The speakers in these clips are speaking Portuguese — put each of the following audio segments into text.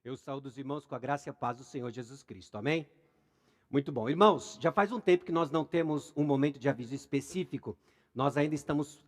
Eu saúdo os irmãos com a graça e a paz do Senhor Jesus Cristo. Amém? Muito bom. Irmãos, já faz um tempo que nós não temos um momento de aviso específico. Nós ainda estamos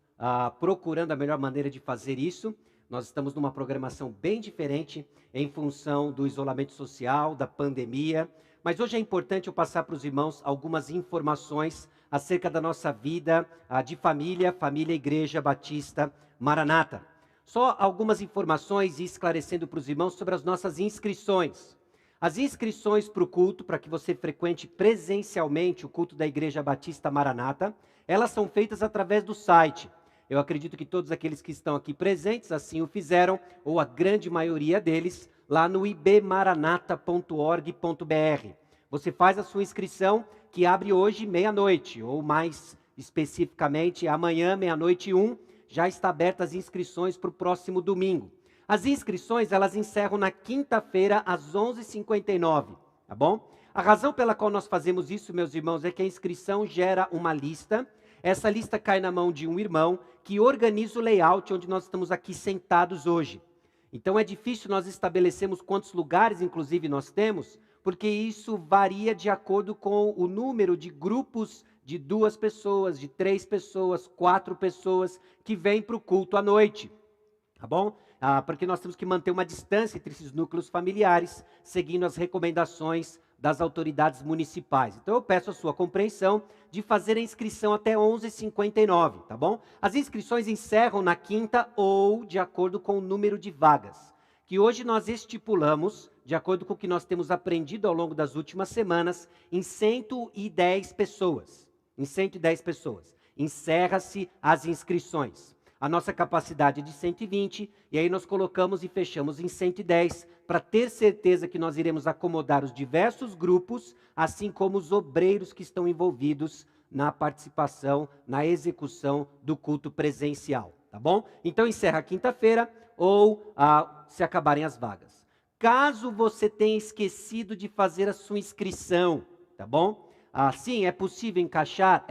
procurando a melhor maneira de fazer isso. Nós estamos numa programação bem diferente em função do isolamento social, da pandemia. Mas hoje é importante eu passar para os irmãos algumas informações acerca da nossa vida de família, Igreja Batista Maranata. Só algumas informações e esclarecendo para os irmãos sobre as nossas inscrições. As inscrições para o culto, para que você frequente presencialmente o culto da Igreja Batista Maranata, elas são feitas através do site. Eu acredito que todos aqueles que estão aqui presentes assim o fizeram, ou a grande maioria deles, lá no ibmaranata.org.br. Você faz a sua inscrição, que abre hoje meia-noite, ou mais especificamente amanhã, meia-noite e 1, já está abertas as inscrições para o próximo domingo. As inscrições, elas encerram na quinta-feira, às 11h59, tá bom? A razão pela qual nós fazemos isso, meus irmãos, é que a inscrição gera uma lista. Essa lista cai na mão de um irmão que organiza o layout onde nós estamos aqui sentados hoje. Então é difícil nós estabelecermos quantos lugares, inclusive, nós temos, porque isso varia de acordo com o número de grupos de 2 pessoas, de 3 pessoas, 4 pessoas que vêm para o culto à noite, tá bom? Porque nós temos que manter uma distância entre esses núcleos familiares, seguindo as recomendações das autoridades municipais. Então eu peço a sua compreensão de fazer a inscrição até 11h59, tá bom? As inscrições encerram na quinta ou de acordo com o número de vagas, que hoje nós estipulamos, de acordo com o que nós temos aprendido ao longo das últimas semanas, em 110 pessoas. Em 110 pessoas. Encerra-se as inscrições. A nossa capacidade é de 120, e aí nós colocamos e fechamos em 110, para ter certeza que nós iremos acomodar os diversos grupos, assim como os obreiros que estão envolvidos na participação, na execução do culto presencial, tá bom? Então encerra quinta-feira, ou se acabarem as vagas. Caso você tenha esquecido de fazer a sua inscrição, tá bom? Sim, é possível encaixar?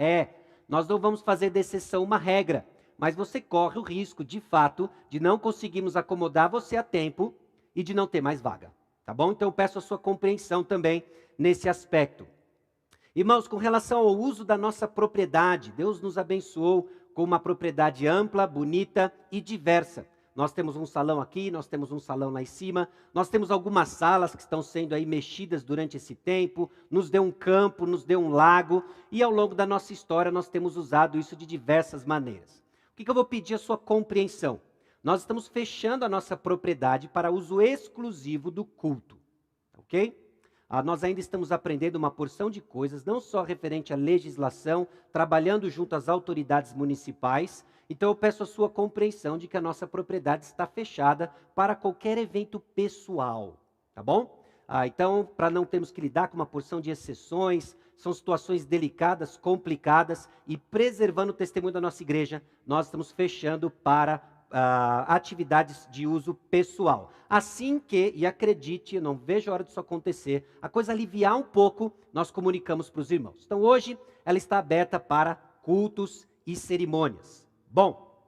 Nós não vamos fazer de exceção uma regra, mas você corre o risco, de fato, de não conseguirmos acomodar você a tempo e de não ter mais vaga, tá bom? Então eu peço a sua compreensão também nesse aspecto. Irmãos, com relação ao uso da nossa propriedade, Deus nos abençoou com uma propriedade ampla, bonita e diversa. Nós temos um salão aqui, nós temos um salão lá em cima, nós temos algumas salas que estão sendo aí mexidas durante esse tempo, nos deu um campo, nos deu um lago, e ao longo da nossa história nós temos usado isso de diversas maneiras. O que eu vou pedir a sua compreensão? Nós estamos fechando a nossa propriedade para uso exclusivo do culto, ok? Nós ainda estamos aprendendo uma porção de coisas, não só referente à legislação, trabalhando junto às autoridades municipais. Então eu peço a sua compreensão de que a nossa propriedade está fechada para qualquer evento pessoal, tá bom? Então, para não termos que lidar com uma porção de exceções, são situações delicadas, complicadas, e preservando o testemunho da nossa igreja, nós estamos fechando para atividades de uso pessoal. Assim que, e acredite, eu não vejo a hora disso acontecer, a coisa aliviar um pouco, nós comunicamos para os irmãos. Então hoje ela está aberta para cultos e cerimônias. Bom,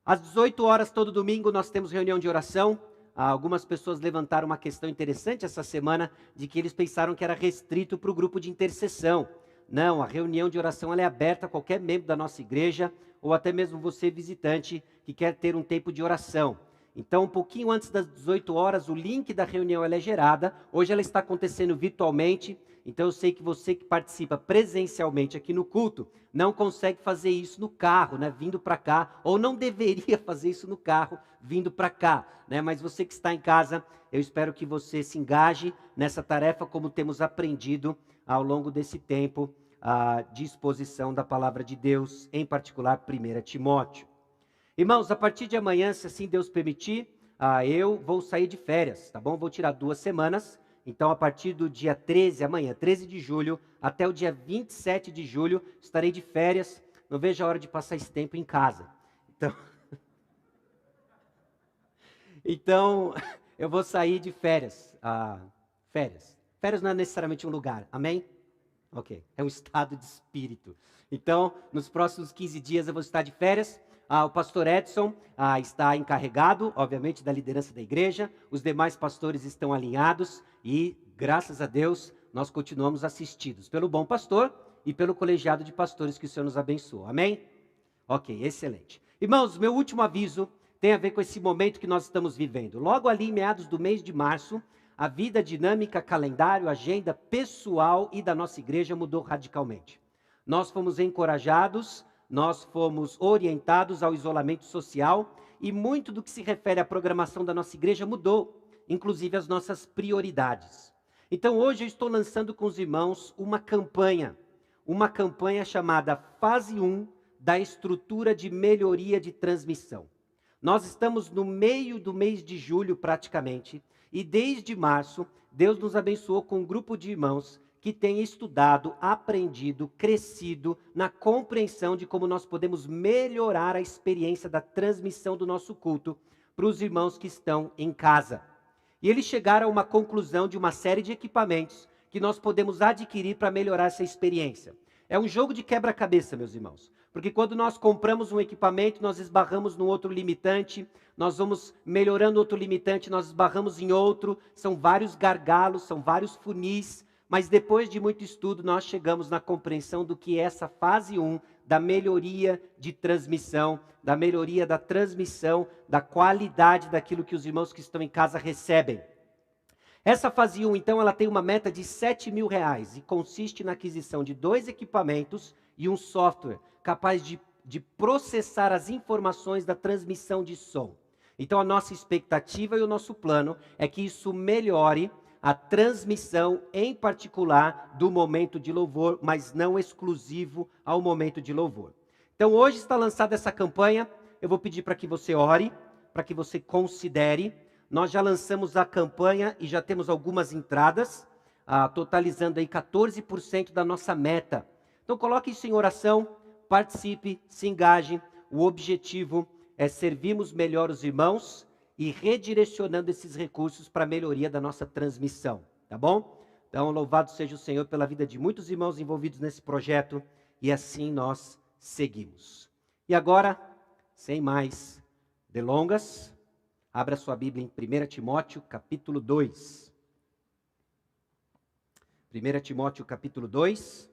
às 18 horas todo domingo nós temos reunião de oração. Algumas pessoas levantaram uma questão interessante essa semana, de que eles pensaram que era restrito para o grupo de intercessão. Não, a reunião de oração ela é aberta a qualquer membro da nossa igreja, ou até mesmo você visitante que quer ter um tempo de oração. Então, um pouquinho antes das 18 horas, o link da reunião ela é gerada. Hoje ela está acontecendo virtualmente, então eu sei que você que participa presencialmente aqui no culto, não consegue fazer isso no carro, né, vindo para cá, ou não deveria fazer isso no carro, vindo para cá, né, mas você que está em casa, eu espero que você se engaje nessa tarefa, como temos aprendido ao longo desse tempo, de exposição da palavra de Deus, em particular 1 Timóteo. Irmãos, a partir de amanhã, se assim Deus permitir, eu vou sair de férias, tá bom? Vou tirar 2 semanas, então a partir do dia 13, amanhã, 13 de julho, até o dia 27 de julho, estarei de férias, não vejo a hora de passar esse tempo em casa. Então eu vou sair de férias, férias. Férias não é necessariamente um lugar, amém? Ok, é um estado de espírito. Então, nos próximos 15 dias eu vou estar de férias. O pastor Edson está encarregado, obviamente, da liderança da igreja. Os demais pastores estão alinhados e, graças a Deus, nós continuamos assistidos pelo bom pastor e pelo colegiado de pastores que o Senhor nos abençoou. Amém? Ok, excelente. Irmãos, meu último aviso tem a ver com esse momento que nós estamos vivendo. Logo ali, em meados do mês de março, a vida dinâmica, calendário, agenda pessoal e da nossa igreja mudou radicalmente. Nós fomos encorajados, nós fomos orientados ao isolamento social e muito do que se refere à programação da nossa igreja mudou, inclusive as nossas prioridades. Então hoje eu estou lançando com os irmãos uma campanha chamada Fase 1 da estrutura de melhoria de transmissão. Nós estamos no meio do mês de julho praticamente, e desde março, Deus nos abençoou com um grupo de irmãos que tem estudado, aprendido, crescido na compreensão de como nós podemos melhorar a experiência da transmissão do nosso culto para os irmãos que estão em casa. E eles chegaram a uma conclusão de uma série de equipamentos que nós podemos adquirir para melhorar essa experiência. É um jogo de quebra-cabeça, meus irmãos. Porque quando nós compramos um equipamento, nós esbarramos num outro limitante, nós vamos melhorando outro limitante, nós esbarramos em outro, são vários gargalos, são vários funis, mas depois de muito estudo, nós chegamos na compreensão do que é essa fase 1 da melhoria de transmissão, da melhoria da transmissão, da qualidade daquilo que os irmãos que estão em casa recebem. Essa fase 1, então, ela tem uma meta de R$7.000 e consiste na aquisição de 2 equipamentos e um software capaz de processar as informações da transmissão de som. Então, a nossa expectativa e o nosso plano é que isso melhore a transmissão, em particular, do momento de louvor, mas não exclusivo ao momento de louvor. Então, hoje está lançada essa campanha, eu vou pedir para que você ore, para que você considere. Nós já lançamos a campanha e já temos algumas entradas, totalizando aí 14% da nossa meta. Então coloque isso em oração, participe, se engaje. O objetivo é servirmos melhor os irmãos e redirecionando esses recursos para a melhoria da nossa transmissão, tá bom? Então louvado seja o Senhor pela vida de muitos irmãos envolvidos nesse projeto e assim nós seguimos. E agora, sem mais delongas, abra sua Bíblia em 1 Timóteo, capítulo 2. 1 Timóteo, capítulo 2.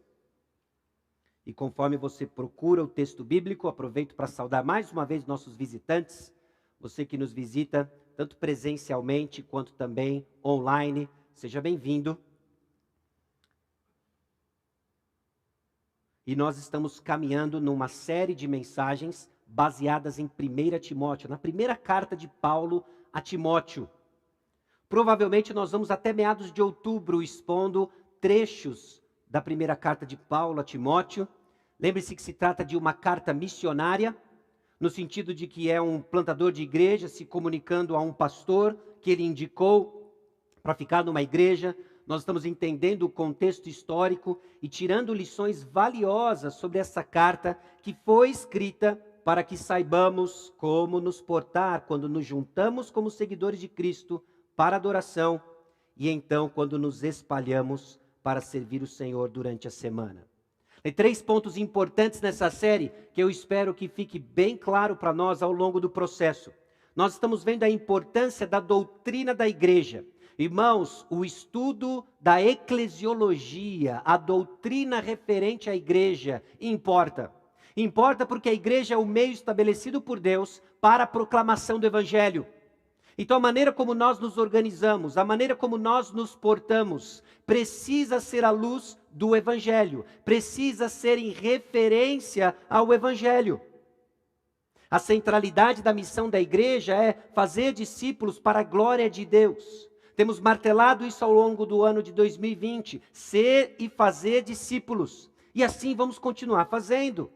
E conforme você procura o texto bíblico, aproveito para saudar mais uma vez nossos visitantes. Você que nos visita, tanto presencialmente quanto também online. Seja bem-vindo. E nós estamos caminhando numa série de mensagens baseadas em 1 Timóteo, na primeira carta de Paulo a Timóteo. Provavelmente nós vamos até meados de outubro expondo trechos da primeira carta de Paulo a Timóteo. Lembre-se que se trata de uma carta missionária, no sentido de que é um plantador de igreja se comunicando a um pastor que ele indicou para ficar numa igreja. Nós estamos entendendo o contexto histórico e tirando lições valiosas sobre essa carta que foi escrita para que saibamos como nos portar quando nos juntamos como seguidores de Cristo para adoração e então quando nos espalhamos para servir o Senhor durante a semana. Tem 3 pontos importantes nessa série que eu espero que fique bem claro para nós ao longo do processo. Nós estamos vendo a importância da doutrina da igreja. Irmãos, o estudo da eclesiologia, a doutrina referente à igreja, importa. Importa porque a igreja é o meio estabelecido por Deus para a proclamação do Evangelho. Então a maneira como nós nos organizamos, a maneira como nós nos portamos, precisa ser à luz do Evangelho, precisa ser em referência ao Evangelho. A centralidade da missão da igreja é fazer discípulos para a glória de Deus. Temos martelado isso ao longo do ano de 2020, ser e fazer discípulos. E assim vamos continuar fazendo.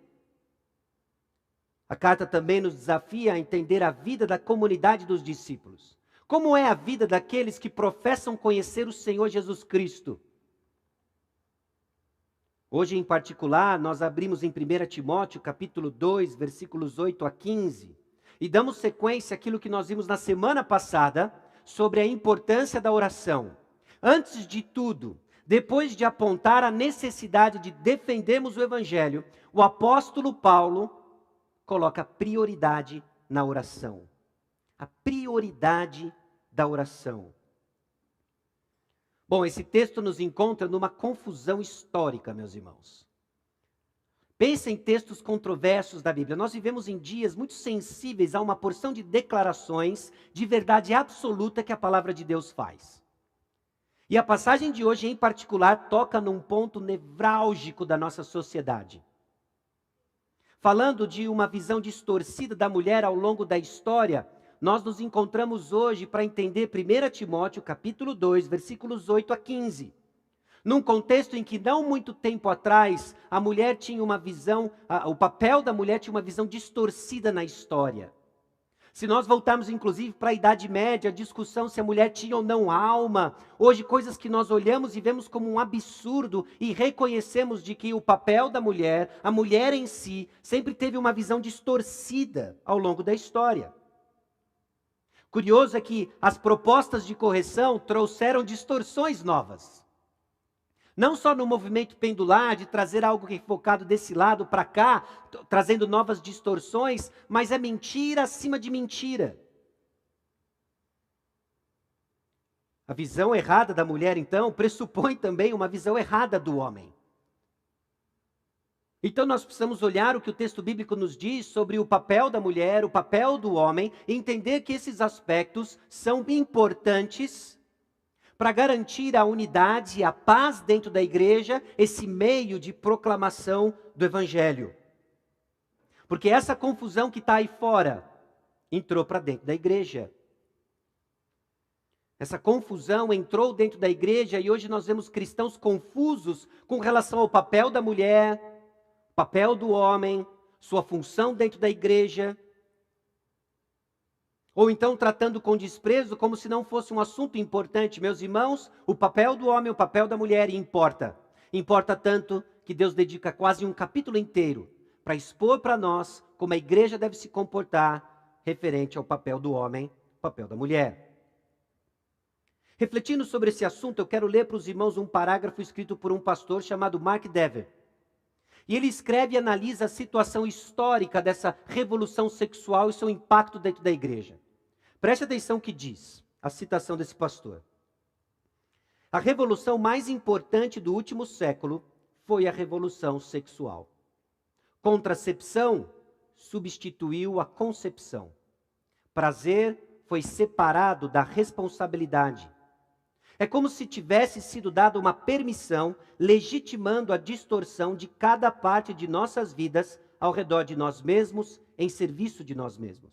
A carta também nos desafia a entender a vida da comunidade dos discípulos. Como é a vida daqueles que professam conhecer o Senhor Jesus Cristo? Hoje, em particular, nós abrimos em 1 Timóteo, capítulo 2, versículos 8 a 15, e damos sequência àquilo que nós vimos na semana passada, sobre a importância da oração. Antes de tudo, depois de apontar a necessidade de defendermos o Evangelho, o apóstolo Paulo coloca prioridade na oração. A prioridade da oração. Bom, esse texto nos encontra numa confusão histórica, meus irmãos. Pensa em textos controversos da Bíblia. Nós vivemos em dias muito sensíveis a uma porção de declarações de verdade absoluta que a palavra de Deus faz. E a passagem de hoje, em particular, toca num ponto nevrálgico da nossa sociedade. Falando de uma visão distorcida da mulher ao longo da história, nós nos encontramos hoje para entender 1 Timóteo capítulo 2, versículos 8 a 15. Num contexto em que não muito tempo atrás, a mulher tinha uma visão, o papel da mulher tinha uma visão distorcida na história. Se nós voltarmos inclusive para a Idade Média, a discussão se a mulher tinha ou não alma, hoje coisas que nós olhamos e vemos como um absurdo e reconhecemos de que o papel da mulher, a mulher em si, sempre teve uma visão distorcida ao longo da história. Curioso é que as propostas de correção trouxeram distorções novas. Não só no movimento pendular, de trazer algo focado desse lado para cá, trazendo novas distorções, mas é mentira acima de mentira. A visão errada da mulher, então, pressupõe também uma visão errada do homem. Então nós precisamos olhar o que o texto bíblico nos diz sobre o papel da mulher, o papel do homem, e entender que esses aspectos são importantes para garantir a unidade e a paz dentro da igreja, esse meio de proclamação do evangelho. Porque essa confusão que está aí fora, entrou para dentro da igreja. Essa confusão entrou dentro da igreja e hoje nós vemos cristãos confusos com relação ao papel da mulher, papel do homem, sua função dentro da igreja. Ou então tratando com desprezo como se não fosse um assunto importante. Meus irmãos, o papel do homem, o papel da mulher importa. Importa tanto que Deus dedica quase um capítulo inteiro para expor para nós como a igreja deve se comportar referente ao papel do homem, papel da mulher. Refletindo sobre esse assunto, eu quero ler para os irmãos um parágrafo escrito por um pastor chamado Mark Dever. E ele escreve e analisa a situação histórica dessa revolução sexual e seu impacto dentro da igreja. Preste atenção que diz a citação desse pastor. A revolução mais importante do último século foi a revolução sexual. Contracepção substituiu a concepção. Prazer foi separado da responsabilidade. É como se tivesse sido dada uma permissão, legitimando a distorção de cada parte de nossas vidas ao redor de nós mesmos, em serviço de nós mesmos.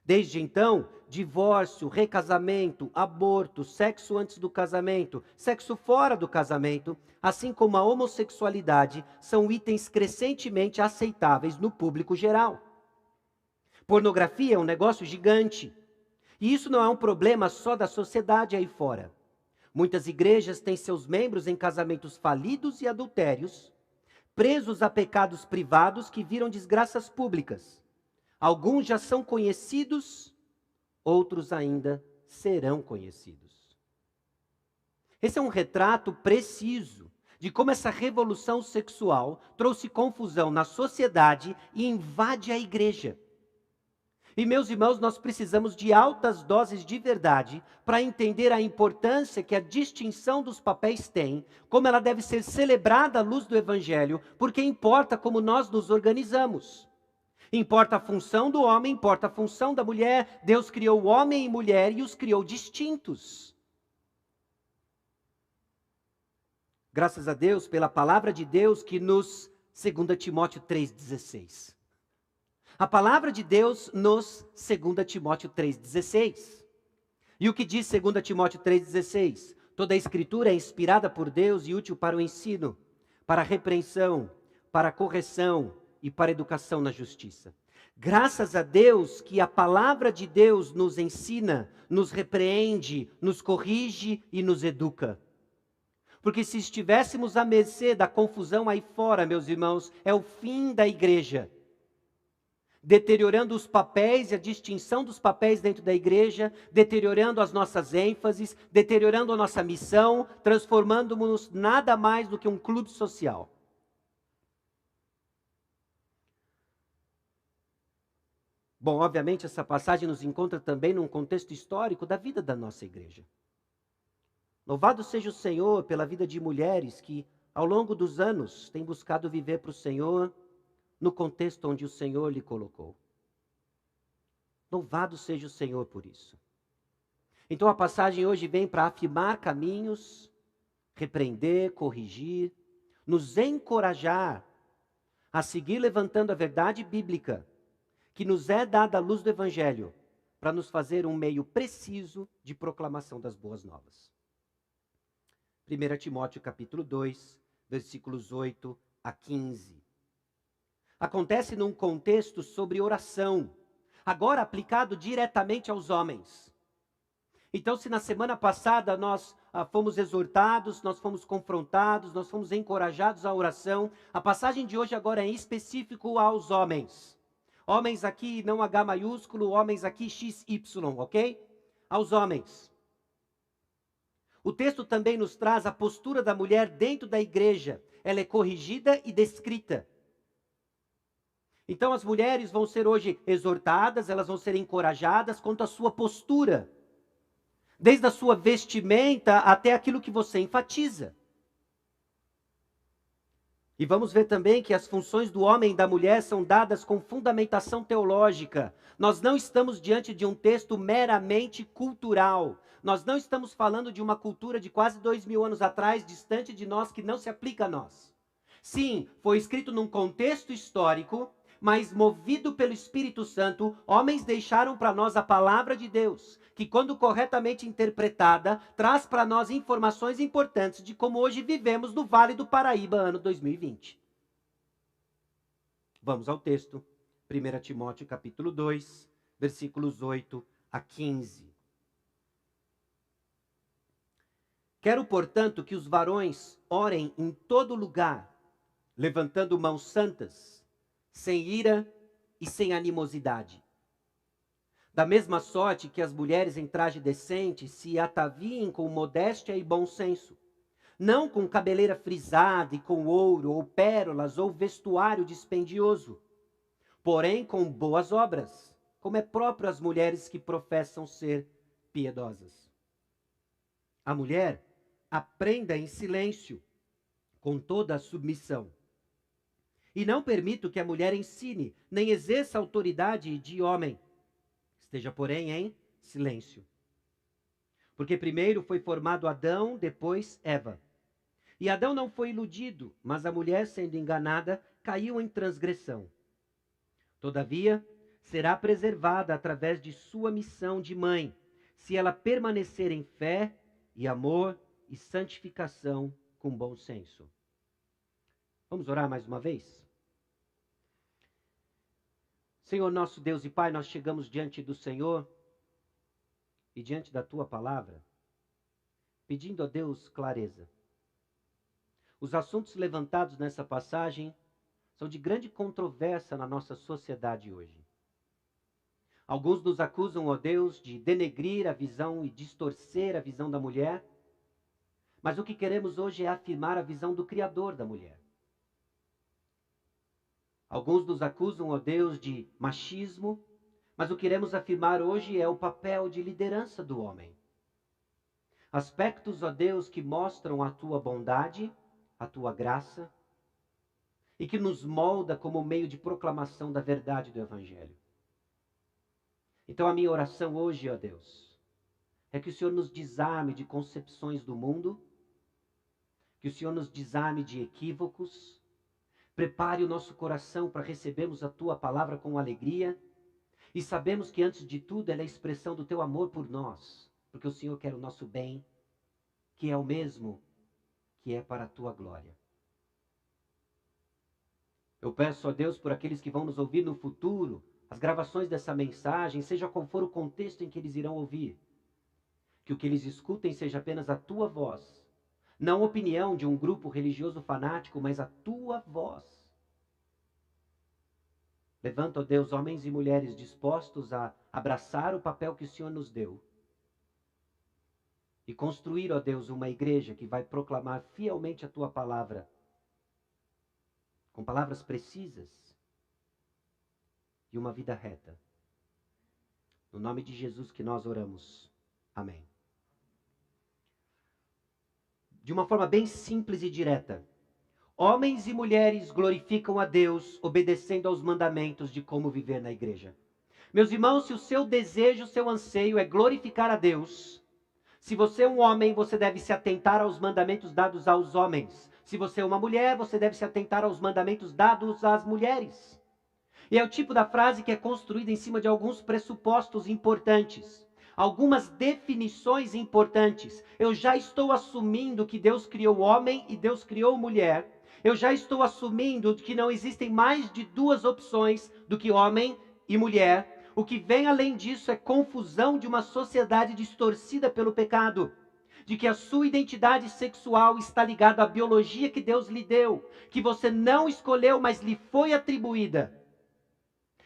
Desde então, divórcio, recasamento, aborto, sexo antes do casamento, sexo fora do casamento, assim como a homossexualidade, são itens crescentemente aceitáveis no público geral. Pornografia é um negócio gigante. E isso não é um problema só da sociedade aí fora. Muitas igrejas têm seus membros em casamentos falidos e adultérios, presos a pecados privados que viram desgraças públicas. Alguns já são conhecidos, outros ainda serão conhecidos. Esse é um retrato preciso de como essa revolução sexual trouxe confusão na sociedade e invade a igreja. E, meus irmãos, nós precisamos de altas doses de verdade para entender a importância que a distinção dos papéis tem, como ela deve ser celebrada à luz do Evangelho, porque importa como nós nos organizamos. Importa a função do homem, importa a função da mulher. Deus criou homem e mulher e os criou distintos. Graças a Deus pela palavra de Deus que nos, 2 Timóteo 3,16. A palavra de Deus nos 2 Timóteo 3,16. E o que diz 2 Timóteo 3,16? Toda a escritura é inspirada por Deus e útil para o ensino, para a repreensão, para a correção e para a educação na justiça. Graças a Deus que a palavra de Deus nos ensina, nos repreende, nos corrige e nos educa. Porque se estivéssemos à mercê da confusão aí fora, meus irmãos, é o fim da igreja. Deteriorando os papéis e a distinção dos papéis dentro da igreja, deteriorando as nossas ênfases, deteriorando a nossa missão, transformando-nos nada mais do que um clube social. Bom, obviamente essa passagem nos encontra também num contexto histórico da vida da nossa igreja. Louvado seja o Senhor pela vida de mulheres que, ao longo dos anos, têm buscado viver para o Senhor no contexto onde o Senhor lhe colocou. Louvado seja o Senhor por isso. Então a passagem hoje vem para afirmar caminhos, repreender, corrigir, nos encorajar a seguir levantando a verdade bíblica que nos é dada à luz do Evangelho, para nos fazer um meio preciso de proclamação das boas novas. 1 Timóteo capítulo 2, versículos 8 a 15. Acontece num contexto sobre oração, agora aplicado diretamente aos homens. Então, se na semana passada nós fomos exortados, nós fomos confrontados, nós fomos encorajados à oração, a passagem de hoje agora é em específico aos homens. Homens aqui não H maiúsculo, homens aqui XY, ok? Aos homens. O texto também nos traz a postura da mulher dentro da igreja. Ela é corrigida e descrita. Então as mulheres vão ser hoje exortadas, elas vão ser encorajadas quanto à sua postura. Desde a sua vestimenta até aquilo que você enfatiza. E vamos ver também que as funções do homem e da mulher são dadas com fundamentação teológica. Nós não estamos diante de um texto meramente cultural. Nós não estamos falando de uma cultura de quase 2000 anos atrás, distante de nós, que não se aplica a nós. Sim, foi escrito num contexto histórico, mas movido pelo Espírito Santo, homens deixaram para nós a palavra de Deus, que quando corretamente interpretada, traz para nós informações importantes de como hoje vivemos no Vale do Paraíba, ano 2020. Vamos ao texto, 1 Timóteo capítulo 2, versículos 8 a 15. Quero, portanto, que os varões orem em todo lugar, levantando mãos santas, sem ira e sem animosidade. Da mesma sorte que as mulheres em traje decente se ataviem com modéstia e bom senso, não com cabeleira frisada e com ouro ou pérolas ou vestuário dispendioso, porém com boas obras, como é próprio às mulheres que professam ser piedosas. A mulher aprenda em silêncio, com toda a submissão. E não permito que a mulher ensine, nem exerça autoridade de homem. Esteja, porém, em silêncio. Porque primeiro foi formado Adão, depois Eva. E Adão não foi iludido, mas a mulher, sendo enganada, caiu em transgressão. Todavia, será preservada através de sua missão de mãe, se ela permanecer em fé e amor e santificação com bom senso. Vamos orar mais uma vez? Senhor nosso Deus e Pai, nós chegamos diante do Senhor e diante da Tua palavra, pedindo a Deus clareza. Os assuntos levantados nessa passagem são de grande controvérsia na nossa sociedade hoje. Alguns nos acusam, ó Deus, de denegrir a visão e distorcer a visão da mulher, mas o que queremos hoje é afirmar a visão do Criador da mulher. Alguns nos acusam, ó Deus, de machismo, mas o que queremos afirmar hoje é o papel de liderança do homem. Aspectos, ó Deus, que mostram a Tua bondade, a Tua graça, e que nos molda como meio de proclamação da verdade do Evangelho. Então a minha oração hoje, ó Deus, é que o Senhor nos desarme de concepções do mundo, que o Senhor nos desarme de equívocos, prepare o nosso coração para recebermos a Tua palavra com alegria, e sabemos que antes de tudo ela é a expressão do Teu amor por nós, porque o Senhor quer o nosso bem, que é o mesmo que é para a Tua glória. Eu peço a Deus por aqueles que vão nos ouvir no futuro, as gravações dessa mensagem, seja qual for o contexto em que eles irão ouvir, que o que eles escutem seja apenas a Tua voz, não a opinião de um grupo religioso fanático, mas a Tua voz. Levanta, ó Deus, homens e mulheres dispostos a abraçar o papel que o Senhor nos deu e construir, ó Deus, uma igreja que vai proclamar fielmente a Tua palavra, com palavras precisas e uma vida reta. No nome de Jesus que nós oramos. Amém. De uma forma bem simples e direta, homens e mulheres glorificam a Deus obedecendo aos mandamentos de como viver na igreja. Meus irmãos, se o seu desejo, o seu anseio é glorificar a Deus, se você é um homem, você deve se atentar aos mandamentos dados aos homens. Se você é uma mulher, você deve se atentar aos mandamentos dados às mulheres. E é o tipo da frase que é construída em cima de alguns pressupostos importantes, algumas definições importantes. Eu já estou assumindo que Deus criou homem e Deus criou mulher. Eu já estou assumindo que não existem mais de duas opções do que homem e mulher. O que vem além disso é confusão de uma sociedade distorcida pelo pecado, de que a sua identidade sexual está ligada à biologia que Deus lhe deu, que você não escolheu, mas lhe foi atribuída.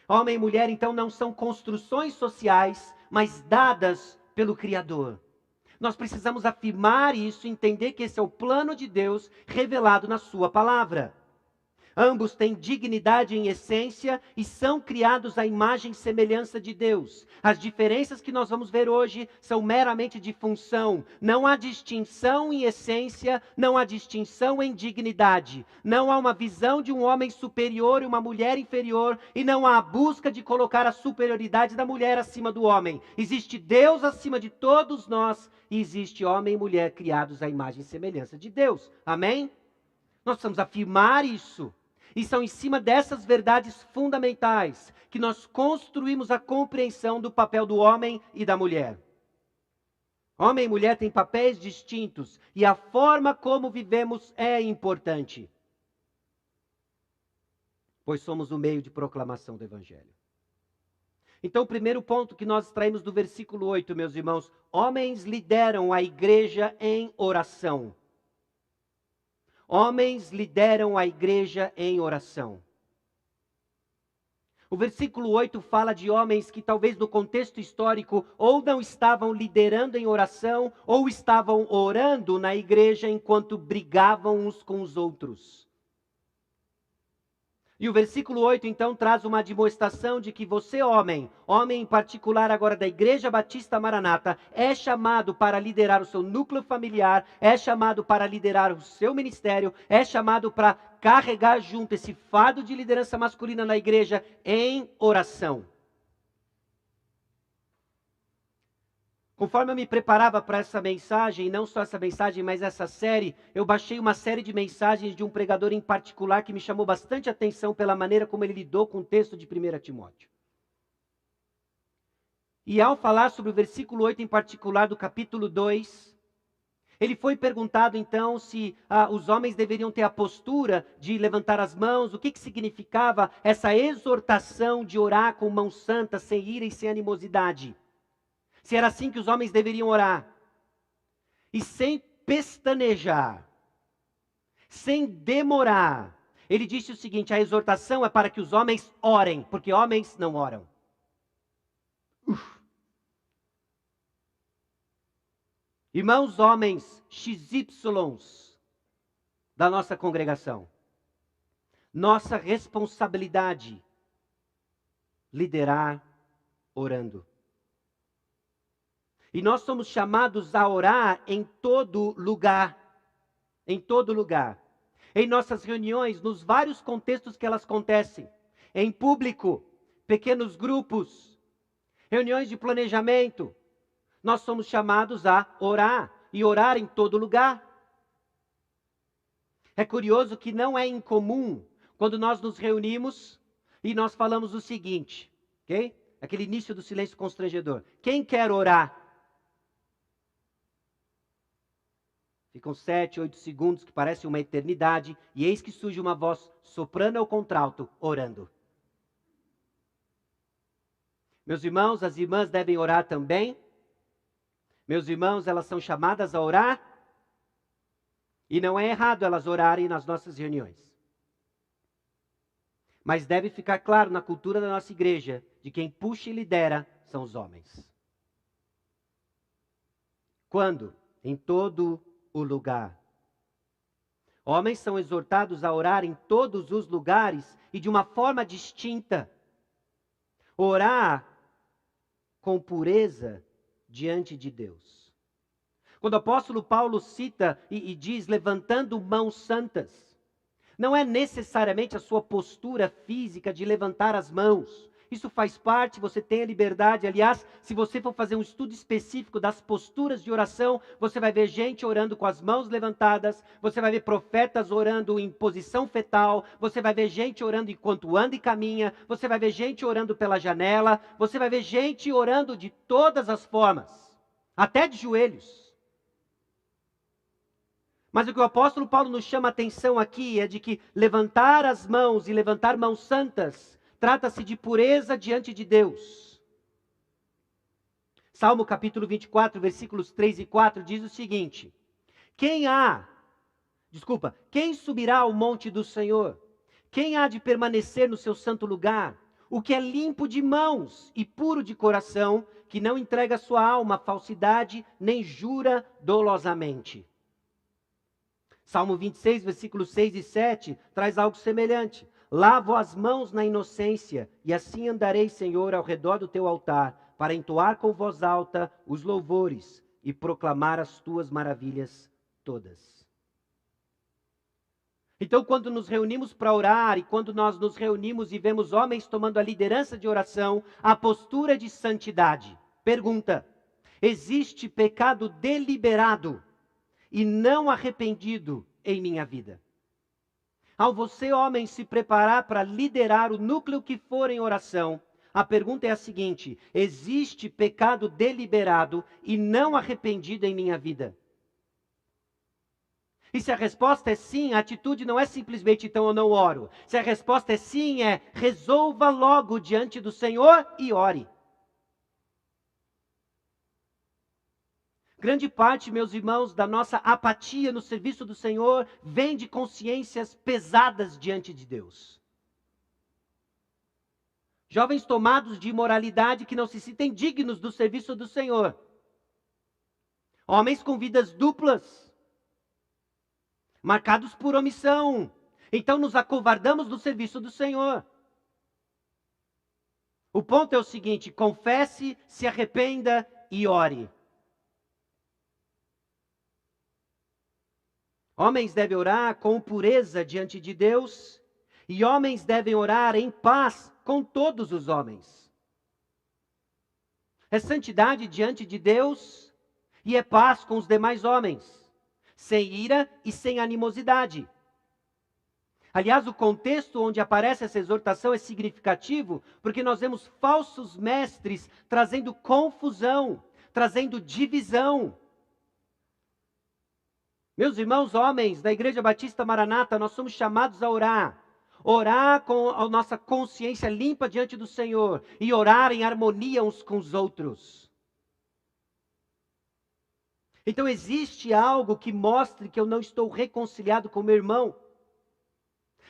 Homem e mulher, então, não são construções sociais, mas dadas pelo Criador. Nós precisamos afirmar isso, entender que esse é o plano de Deus revelado na sua palavra. Ambos têm dignidade em essência e são criados à imagem e semelhança de Deus. As diferenças que nós vamos ver hoje são meramente de função. Não há distinção em essência, não há distinção em dignidade. Não há uma visão de um homem superior e uma mulher inferior, e não há a busca de colocar a superioridade da mulher acima do homem. Existe Deus acima de todos nós e existe homem e mulher criados à imagem e semelhança de Deus. Amém? Nós precisamos afirmar isso. E são em cima dessas verdades fundamentais que nós construímos a compreensão do papel do homem e da mulher. Homem e mulher têm papéis distintos e a forma como vivemos é importante, pois somos o meio de proclamação do Evangelho. Então, o primeiro ponto que nós extraímos do versículo 8, meus irmãos: homens lideram a igreja em oração. Homens lideram a igreja em oração. O versículo 8 fala de homens que talvez no contexto histórico ou não estavam liderando em oração, ou estavam orando na igreja enquanto brigavam uns com os outros. E o versículo 8 então traz uma demonstração de que você, homem em particular agora da Igreja Batista Maranata, é chamado para liderar o seu núcleo familiar, é chamado para liderar o seu ministério, é chamado para carregar junto esse fardo de liderança masculina na igreja em oração. Conforme eu me preparava para essa mensagem, e não só essa mensagem, mas essa série, eu baixei uma série de mensagens de um pregador em particular que me chamou bastante atenção pela maneira como ele lidou com o texto de 1 Timóteo. E ao falar sobre o versículo 8 em particular do capítulo 2, ele foi perguntado então se os homens deveriam ter a postura de levantar as mãos, o que significava essa exortação de orar com mão santa, sem ira e sem animosidade. Se era assim que os homens deveriam orar. E sem pestanejar, sem demorar. Ele disse o seguinte: a exortação é para que os homens orem, porque homens não oram. Irmãos homens XYs da nossa congregação, nossa responsabilidade, liderar orando. E nós somos chamados a orar em todo lugar. Em todo lugar. Em nossas reuniões, nos vários contextos que elas acontecem. Em público, pequenos grupos, reuniões de planejamento. Nós somos chamados a orar. E orar em todo lugar. É curioso que não é incomum quando nós nos reunimos e nós falamos o seguinte, ok? Aquele início do silêncio constrangedor. Quem quer orar? Ficam 7, 8 segundos, que parecem uma eternidade, e eis que surge uma voz soprano ou contralto, orando. Meus irmãos, as irmãs devem orar também. Meus irmãos, elas são chamadas a orar. E não é errado elas orarem nas nossas reuniões. Mas deve ficar claro na cultura da nossa igreja, de quem puxa e lidera são os homens. Quando? Em todo o lugar. Homens são exortados a orar em todos os lugares e de uma forma distinta. Orar com pureza diante de Deus. Quando o apóstolo Paulo cita e diz levantando mãos santas, não é necessariamente a sua postura física de levantar as mãos. Isso faz parte, você tem a liberdade. Aliás, se você for fazer um estudo específico das posturas de oração, você vai ver gente orando com as mãos levantadas, você vai ver profetas orando em posição fetal, você vai ver gente orando enquanto anda e caminha, você vai ver gente orando pela janela, você vai ver gente orando de todas as formas, até de joelhos. Mas o que o apóstolo Paulo nos chama a atenção aqui é de que levantar as mãos e levantar mãos santas trata-se de pureza diante de Deus. Salmo capítulo 24, versículos 3 e 4 diz o seguinte: Quem subirá ao monte do Senhor? Quem há de permanecer no seu santo lugar? O que é limpo de mãos e puro de coração, que não entrega sua alma à falsidade, nem jura dolosamente. Salmo 26, versículos 6 e 7, traz algo semelhante. Lavo as mãos na inocência, e assim andarei, Senhor, ao redor do teu altar, para entoar com voz alta os louvores e proclamar as tuas maravilhas todas. Então, quando nos reunimos para orar, e quando nós nos reunimos e vemos homens tomando a liderança de oração, a postura de santidade. Pergunta: existe pecado deliberado e não arrependido em minha vida? Ao você, homem, se preparar para liderar o núcleo que for em oração, a pergunta é a seguinte: existe pecado deliberado e não arrependido em minha vida? E se a resposta é sim, a atitude não é simplesmente então eu não oro. Se a resposta é sim, resolva logo diante do Senhor e ore. Grande parte, meus irmãos, da nossa apatia no serviço do Senhor vem de consciências pesadas diante de Deus. Jovens tomados de imoralidade que não se sentem dignos do serviço do Senhor. Homens com vidas duplas, marcados por omissão. Então nos acovardamos do serviço do Senhor. O ponto é o seguinte: confesse, se arrependa e ore. Homens devem orar com pureza diante de Deus, e homens devem orar em paz com todos os homens. É santidade diante de Deus e é paz com os demais homens, sem ira e sem animosidade. Aliás, o contexto onde aparece essa exortação é significativo, porque nós vemos falsos mestres trazendo confusão, trazendo divisão. Meus irmãos, homens da Igreja Batista Maranata, nós somos chamados a orar. Orar com a nossa consciência limpa diante do Senhor e orar em harmonia uns com os outros. Então existe algo que mostre que eu não estou reconciliado com meu irmão?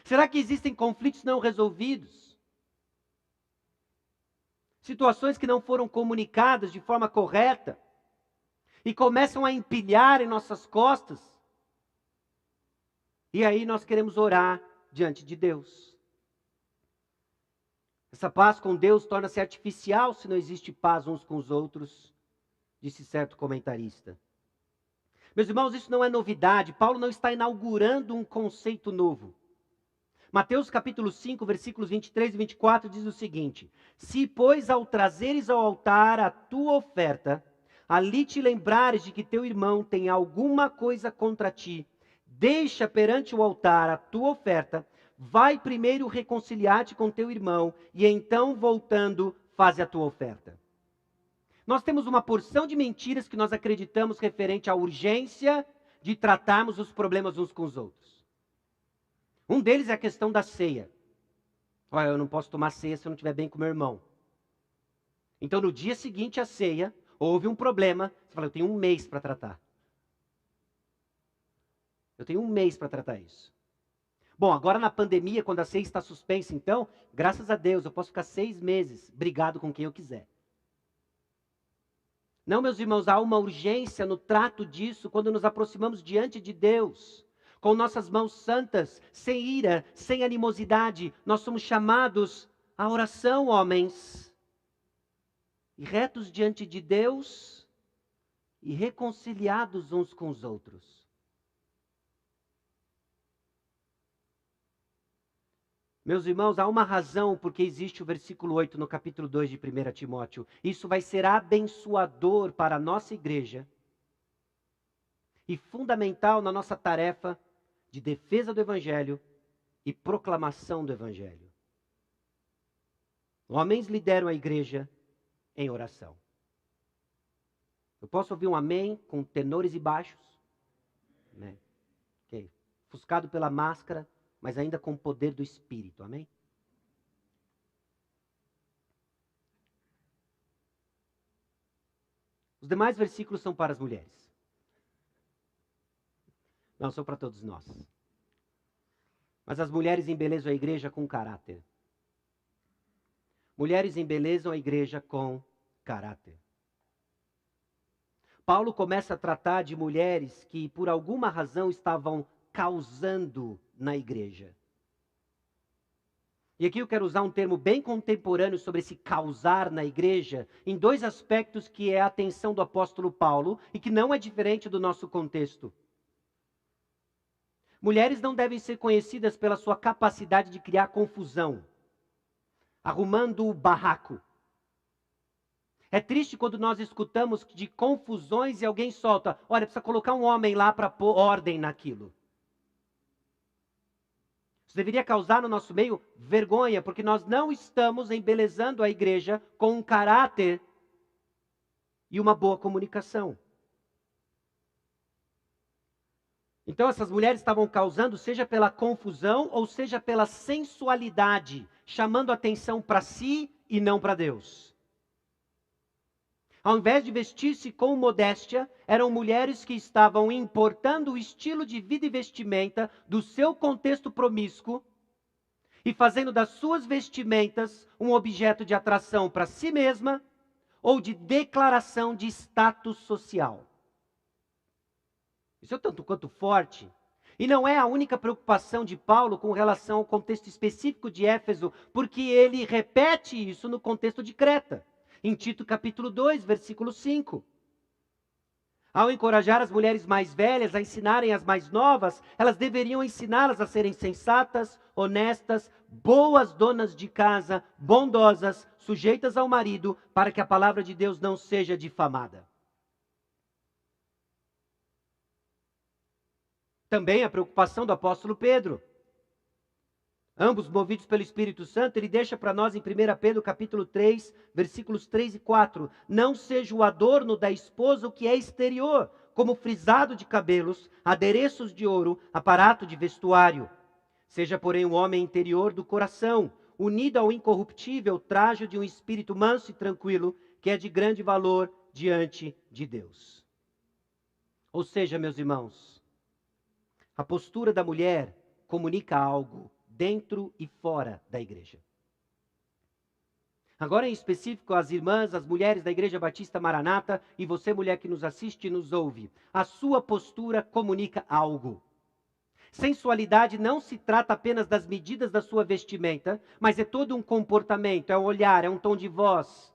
Será que existem conflitos não resolvidos? Situações que não foram comunicadas de forma correta e começam a empilhar em nossas costas? E aí nós queremos orar diante de Deus. Essa paz com Deus torna-se artificial se não existe paz uns com os outros, disse certo comentarista. Meus irmãos, isso não é novidade. Paulo não está inaugurando um conceito novo. Mateus capítulo 5, versículos 23 e 24 diz o seguinte: Se, pois, ao trazeres ao altar a tua oferta, ali te lembrares de que teu irmão tem alguma coisa contra ti, deixa perante o altar a tua oferta, vai primeiro reconciliar-te com teu irmão, e então, voltando, faze a tua oferta. Nós temos uma porção de mentiras que nós acreditamos referente à urgência de tratarmos os problemas uns com os outros. Um deles é a questão da ceia. Olha, eu não posso tomar ceia se eu não estiver bem com meu irmão. Então, no dia seguinte à ceia, houve um problema, você fala, eu tenho um mês para tratar. Eu tenho um mês para tratar isso. Bom, agora na pandemia, quando a ceia está suspensa, então, graças a Deus, eu posso ficar 6 meses brigado com quem eu quiser. Não, meus irmãos, há uma urgência no trato disso quando nos aproximamos diante de Deus, com nossas mãos santas, sem ira, sem animosidade. Nós somos chamados à oração, homens. e retos diante de Deus e reconciliados uns com os outros. Meus irmãos, há uma razão porque existe o versículo 8 no capítulo 2 de 1 Timóteo. Isso vai ser abençoador para a nossa igreja e fundamental na nossa tarefa de defesa do Evangelho e proclamação do Evangelho. Homens lideram a igreja em oração. Eu posso ouvir um amém com tenores e baixos? Né? Okay. Ofuscado pela máscara, mas ainda com o poder do Espírito, amém? Os demais versículos são para as mulheres. Não, são para todos nós. Mas as mulheres embelezam a igreja com caráter. Mulheres embelezam a igreja com caráter. Paulo começa a tratar de mulheres que, por alguma razão, estavam causando na igreja. E aqui eu quero usar um termo bem contemporâneo sobre esse causar na igreja, em dois aspectos que é a atenção do apóstolo Paulo e que não é diferente do nosso contexto. Mulheres não devem ser conhecidas pela sua capacidade de criar confusão, arrumando o barraco. É triste quando nós escutamos de confusões e alguém solta, olha, precisa colocar um homem lá para pôr ordem naquilo. Isso deveria causar no nosso meio vergonha, porque nós não estamos embelezando a igreja com um caráter e uma boa comunicação. Então essas mulheres estavam causando, seja pela confusão ou seja pela sensualidade, chamando atenção para si e não para Deus. Ao invés de vestir-se com modéstia, eram mulheres que estavam importando o estilo de vida e vestimenta do seu contexto promíscuo e fazendo das suas vestimentas um objeto de atração para si mesma ou de declaração de status social. Isso é tanto quanto forte. E não é a única preocupação de Paulo com relação ao contexto específico de Éfeso, porque ele repete isso no contexto de Creta. Em Tito capítulo 2, versículo 5. Ao encorajar as mulheres mais velhas a ensinarem as mais novas, elas deveriam ensiná-las a serem sensatas, honestas, boas donas de casa, bondosas, sujeitas ao marido, para que a palavra de Deus não seja difamada. Também a preocupação do apóstolo Pedro. Ambos movidos pelo Espírito Santo, ele deixa para nós em 1 Pedro capítulo 3, versículos 3 e 4. Não seja o adorno da esposa o que é exterior, como frisado de cabelos, adereços de ouro, aparato de vestuário. Seja, porém, o homem interior do coração, unido ao incorruptível trajo de um espírito manso e tranquilo, que é de grande valor diante de Deus. Ou seja, meus irmãos, a postura da mulher comunica algo dentro e fora da igreja. Agora, em específico, as irmãs, as mulheres da Igreja Batista Maranata, e você, mulher que nos assiste e nos ouve, a sua postura comunica algo. Sensualidade não se trata apenas das medidas da sua vestimenta, mas é todo um comportamento, é um olhar, é um tom de voz.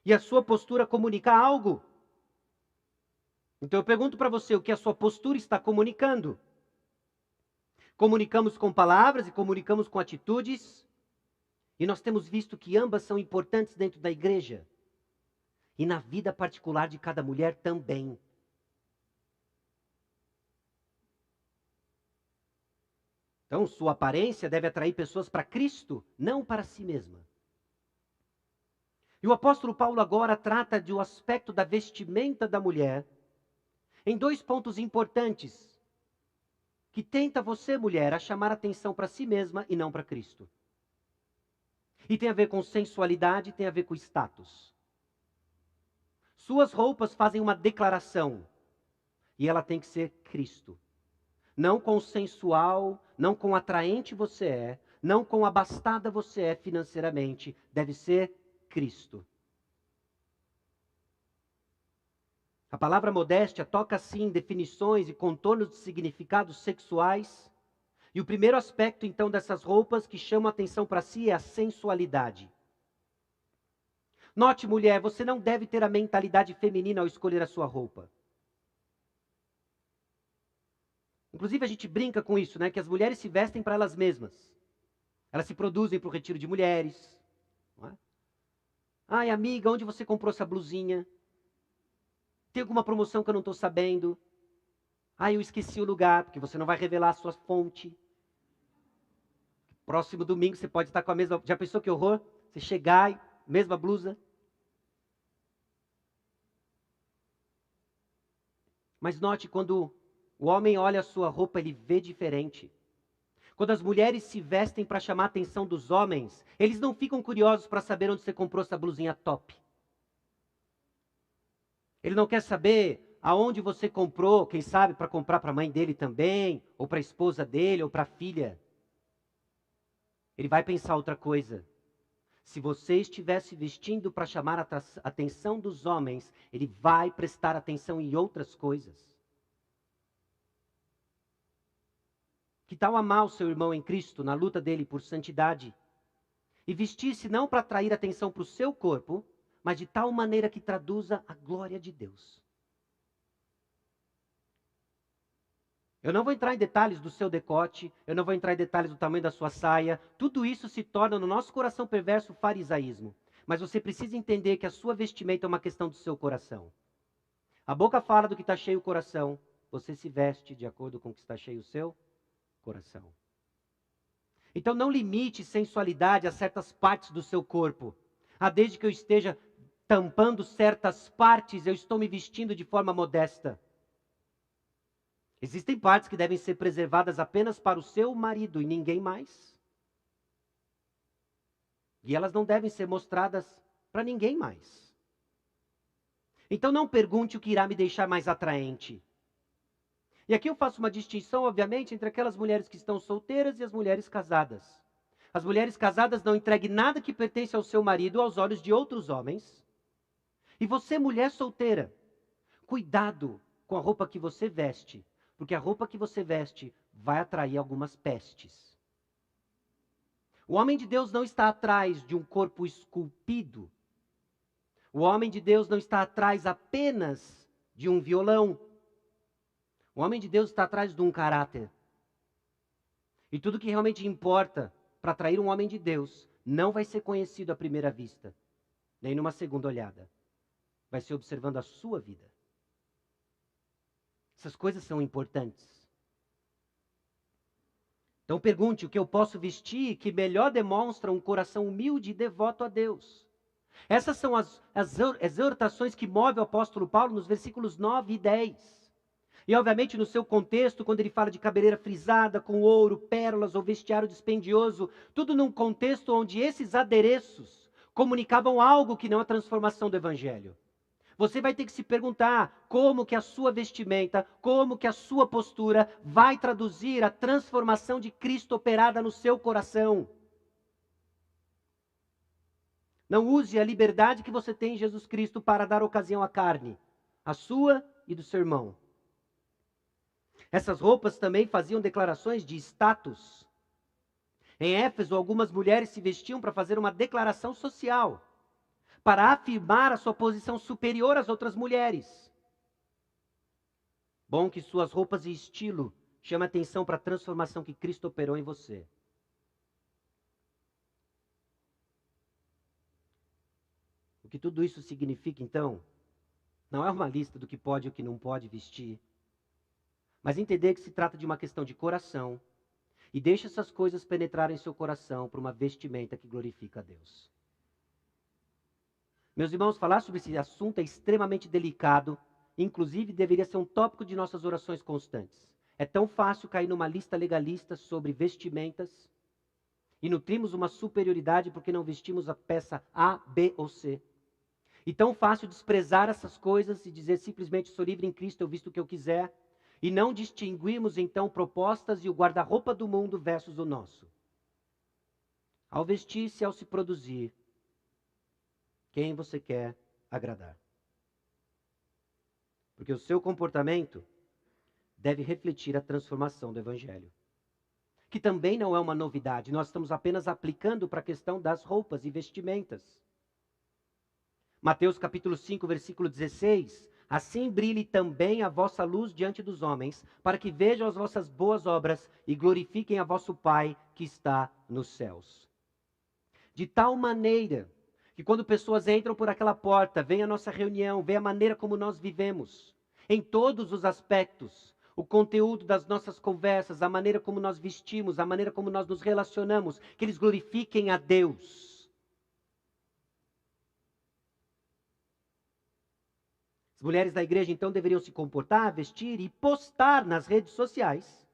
E a sua postura comunica algo. Então eu pergunto para você, o que a sua postura está comunicando? Comunicamos com palavras e comunicamos com atitudes. E nós temos visto que ambas são importantes dentro da igreja. E na vida particular de cada mulher também. Então, sua aparência deve atrair pessoas para Cristo, não para si mesma. E o apóstolo Paulo agora trata do aspecto da vestimenta da mulher em dois pontos importantes, que tenta você, mulher, a chamar atenção para si mesma e não para Cristo. E tem a ver com sensualidade, tem a ver com status. Suas roupas fazem uma declaração, e ela tem que ser Cristo. Não com sensual, não com atraente você é, não com abastada você é financeiramente, deve ser Cristo. A palavra modéstia toca sim definições e contornos de significados sexuais. E o primeiro aspecto então dessas roupas que chama a atenção para si é a sensualidade. Note, mulher, você não deve ter a mentalidade feminina ao escolher a sua roupa. Inclusive, a gente brinca com isso, né? Que as mulheres se vestem para elas mesmas. Elas se produzem para o retiro de mulheres. Não é? Ai, amiga, onde você comprou essa blusinha? Tem alguma promoção que eu não estou sabendo? Ai, eu esqueci o lugar, porque você não vai revelar a sua fonte. Próximo domingo você pode estar com a mesma... Já pensou que horror? Você chegar e mesma blusa. Mas note, quando o homem olha a sua roupa, ele vê diferente. Quando as mulheres se vestem para chamar a atenção dos homens, eles não ficam curiosos para saber onde você comprou essa blusinha top. Ele não quer saber aonde você comprou, quem sabe para comprar para a mãe dele também, ou para a esposa dele, ou para a filha. Ele vai pensar outra coisa. Se você estivesse vestindo para chamar a atenção dos homens, ele vai prestar atenção em outras coisas. Que tal amar o seu irmão em Cristo, na luta dele por santidade? E vestir-se não para atrair atenção para o seu corpo, mas de tal maneira que traduza a glória de Deus. Eu não vou entrar em detalhes do seu decote, eu não vou entrar em detalhes do tamanho da sua saia. Tudo isso se torna no nosso coração perverso farisaísmo. Mas você precisa entender que a sua vestimenta é uma questão do seu coração. A boca fala do que está cheio o coração. Você se veste de acordo com o que está cheio o seu coração. Então não limite sensualidade a certas partes do seu corpo. Desde que eu esteja tampando certas partes, eu estou me vestindo de forma modesta. Existem partes que devem ser preservadas apenas para o seu marido e ninguém mais. E elas não devem ser mostradas para ninguém mais. Então não pergunte o que irá me deixar mais atraente. E aqui eu faço uma distinção, obviamente, entre aquelas mulheres que estão solteiras e as mulheres casadas. As mulheres casadas não entreguem nada que pertence ao seu marido aos olhos de outros homens. E você, mulher solteira, cuidado com a roupa que você veste, porque a roupa que você veste vai atrair algumas pestes. O homem de Deus não está atrás de um corpo esculpido. O homem de Deus não está atrás apenas de um violão. O homem de Deus está atrás de um caráter. E tudo que realmente importa para atrair um homem de Deus não vai ser conhecido à primeira vista, nem numa segunda olhada. Vai ser observando a sua vida. Essas coisas são importantes. Então pergunte o que eu posso vestir que melhor demonstra um coração humilde e devoto a Deus. Essas são as exortações que move o apóstolo Paulo nos versículos 9 e 10. E obviamente no seu contexto, quando ele fala de cabeleira frisada, com ouro, pérolas ou vestiário dispendioso, tudo num contexto onde esses adereços comunicavam algo que não a transformação do evangelho. Você vai ter que se perguntar como que a sua vestimenta, como que a sua postura vai traduzir a transformação de Cristo operada no seu coração. Não use a liberdade que você tem em Jesus Cristo para dar ocasião à carne, a sua e do seu irmão. Essas roupas também faziam declarações de status. Em Éfeso, algumas mulheres se vestiam para fazer uma declaração social, para afirmar a sua posição superior às outras mulheres. Bom que suas roupas e estilo chamem atenção para a transformação que Cristo operou em você. O que tudo isso significa, então, não é uma lista do que pode e o que não pode vestir, mas entender que se trata de uma questão de coração, e deixe essas coisas penetrarem em seu coração para uma vestimenta que glorifica a Deus. Meus irmãos, falar sobre esse assunto é extremamente delicado, inclusive deveria ser um tópico de nossas orações constantes. É tão fácil cair numa lista legalista sobre vestimentas e nutrimos uma superioridade porque não vestimos a peça A, B ou C. E tão fácil desprezar essas coisas e dizer simplesmente sou livre em Cristo, eu visto o que eu quiser. E não distinguimos então propostas e o guarda-roupa do mundo versus o nosso. Ao vestir-se, ao se produzir, quem você quer agradar? Porque o seu comportamento deve refletir a transformação do Evangelho. Que também não é uma novidade, nós estamos apenas aplicando para a questão das roupas e vestimentas. Mateus capítulo 5, versículo 16. Assim brilhe também a vossa luz diante dos homens, para que vejam as vossas boas obras e glorifiquem a vosso Pai que está nos céus. De tal maneira que quando pessoas entram por aquela porta, vêm a nossa reunião, vêm a maneira como nós vivemos, em todos os aspectos, o conteúdo das nossas conversas, a maneira como nós vestimos, a maneira como nós nos relacionamos, que eles glorifiquem a Deus. As mulheres da igreja, então, deveriam se comportar, vestir e postar nas redes sociais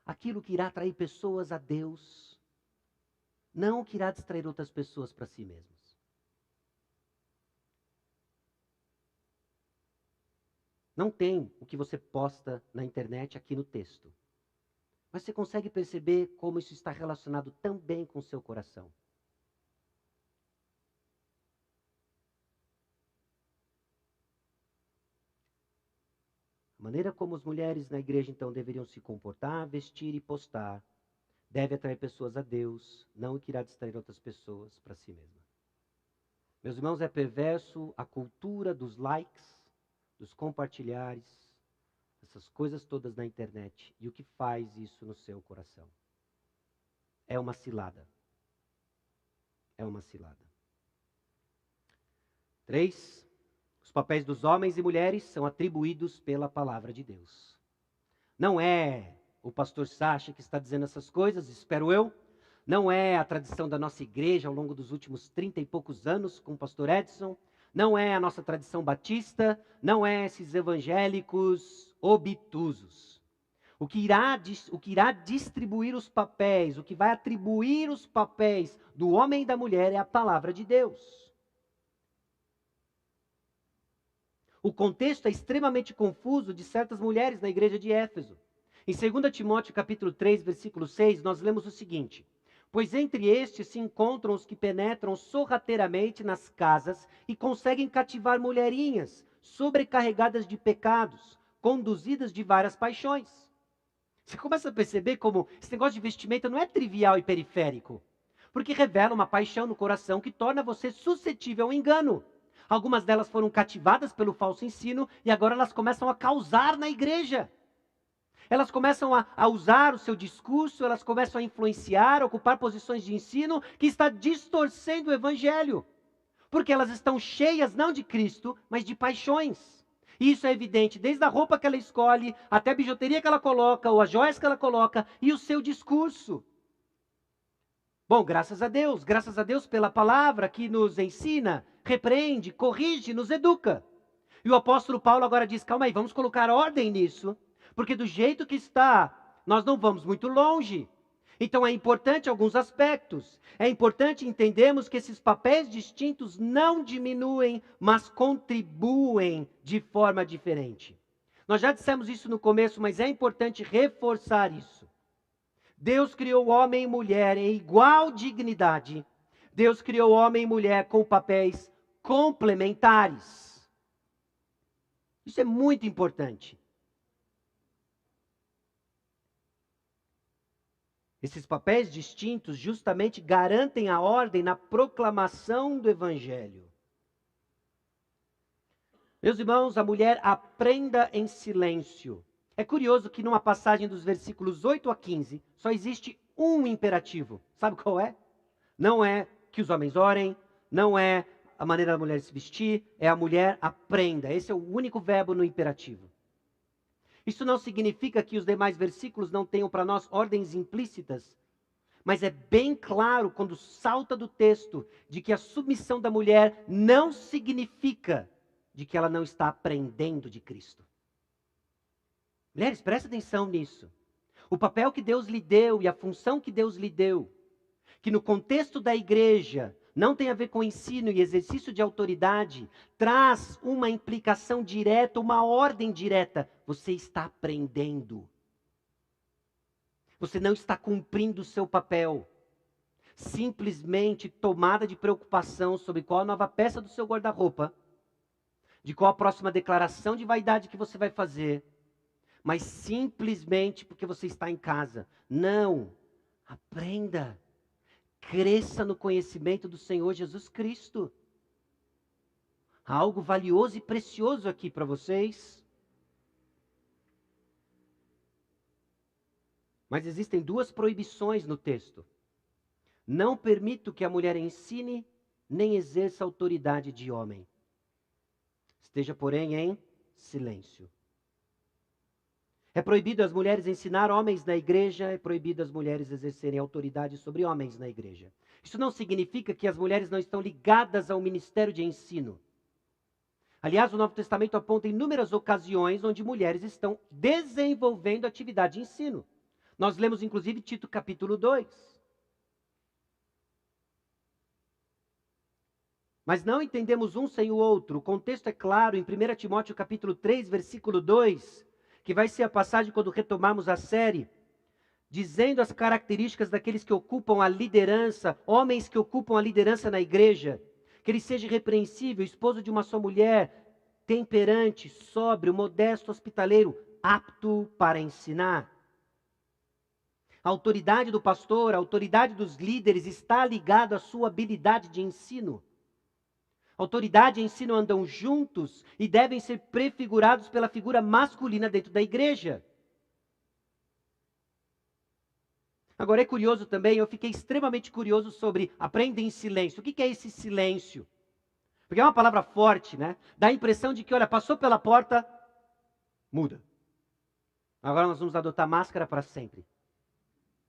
aquilo que irá atrair pessoas a Deus, não o que irá distrair outras pessoas para si mesmas. Não tem o que você posta na internet aqui no texto. Mas você consegue perceber como isso está relacionado também com o seu coração. A maneira como as mulheres na igreja, então, deveriam se comportar, vestir e postar, deve atrair pessoas a Deus, não o que irá distrair outras pessoas para si mesma. Meus irmãos, é perverso a cultura dos likes, dos compartilhares, essas coisas todas na internet. E o que faz isso no seu coração? É uma cilada. É uma cilada. 3. Os papéis dos homens e mulheres são atribuídos pela palavra de Deus. Não é o pastor Sacha que está dizendo essas coisas, espero eu. Não é a tradição da nossa igreja ao longo dos últimos 30 e poucos anos com o pastor Edson. Não é a nossa tradição batista. Não é esses evangélicos obtusos. O que irá distribuir os papéis, o que vai atribuir os papéis do homem e da mulher é a palavra de Deus. O contexto é extremamente confuso de certas mulheres na igreja de Éfeso. Em 2 Timóteo capítulo 3, versículo 6, nós lemos o seguinte: pois entre estes se encontram os que penetram sorrateiramente nas casas e conseguem cativar mulherinhas, sobrecarregadas de pecados, conduzidas de várias paixões. Você começa a perceber como esse negócio de vestimenta não é trivial e periférico, porque revela uma paixão no coração que torna você suscetível ao engano. Algumas delas foram cativadas pelo falso ensino e agora elas começam a causar na igreja. Elas começam a usar o seu discurso, elas começam a influenciar, a ocupar posições de ensino que está distorcendo o evangelho. Porque elas estão cheias não de Cristo, mas de paixões. E isso é evidente desde a roupa que ela escolhe, até a bijuteria que ela coloca, ou as joias que ela coloca, e o seu discurso. Bom, graças a Deus pela palavra que nos ensina, repreende, corrige, nos educa. E o apóstolo Paulo agora diz, calma aí, vamos colocar ordem nisso, porque do jeito que está, nós não vamos muito longe. Então é importante alguns aspectos. É importante entendermos que esses papéis distintos não diminuem, mas contribuem de forma diferente. Nós já dissemos isso no começo, mas é importante reforçar isso. Deus criou homem e mulher em igual dignidade. Deus criou homem e mulher com papéis complementares. Isso é muito importante. Esses papéis distintos justamente garantem a ordem na proclamação do Evangelho. Meus irmãos, a mulher aprenda em silêncio. É curioso que numa passagem dos versículos 8 a 15, só existe um imperativo. Sabe qual é? Não é que os homens orem, não é a maneira da mulher se vestir, é a mulher aprenda. Esse é o único verbo no imperativo. Isso não significa que os demais versículos não tenham para nós ordens implícitas, mas é bem claro quando salta do texto de que a submissão da mulher não significa de que ela não está aprendendo de Cristo. Mulheres, presta atenção nisso. O papel que Deus lhe deu e a função que Deus lhe deu, que no contexto da igreja não tem a ver com ensino e exercício de autoridade, traz uma implicação direta, uma ordem direta. Você está aprendendo. Você não está cumprindo o seu papel. Simplesmente tomada de preocupação sobre qual a nova peça do seu guarda-roupa, de qual a próxima declaração de vaidade que você vai fazer, mas simplesmente porque você está em casa. Não. Aprenda. Cresça no conhecimento do Senhor Jesus Cristo. Há algo valioso e precioso aqui para vocês. Mas existem duas proibições no texto. Não permito que a mulher ensine nem exerça autoridade de homem. Esteja, porém, em silêncio. É proibido as mulheres ensinar homens na igreja, é proibido as mulheres exercerem autoridade sobre homens na igreja. Isso não significa que as mulheres não estão ligadas ao ministério de ensino. Aliás, o Novo Testamento aponta inúmeras ocasiões onde mulheres estão desenvolvendo atividade de ensino. Nós lemos, inclusive, Tito capítulo 2. Mas não entendemos um sem o outro. O contexto é claro em 1 Timóteo capítulo 3, versículo 2, que vai ser a passagem quando retomarmos a série, dizendo as características daqueles que ocupam a liderança, homens que ocupam a liderança na igreja, que ele seja irrepreensível, esposo de uma só mulher, temperante, sóbrio, modesto, hospitaleiro, apto para ensinar. A autoridade do pastor, a autoridade dos líderes está ligada à sua habilidade de ensino. Autoridade e ensino andam juntos e devem ser prefigurados pela figura masculina dentro da igreja. Agora é curioso também, eu fiquei extremamente curioso sobre aprenda em silêncio. O que é esse silêncio? Porque é uma palavra forte, né? Dá a impressão de que, olha, passou pela porta, muda. Agora nós vamos adotar máscara para sempre.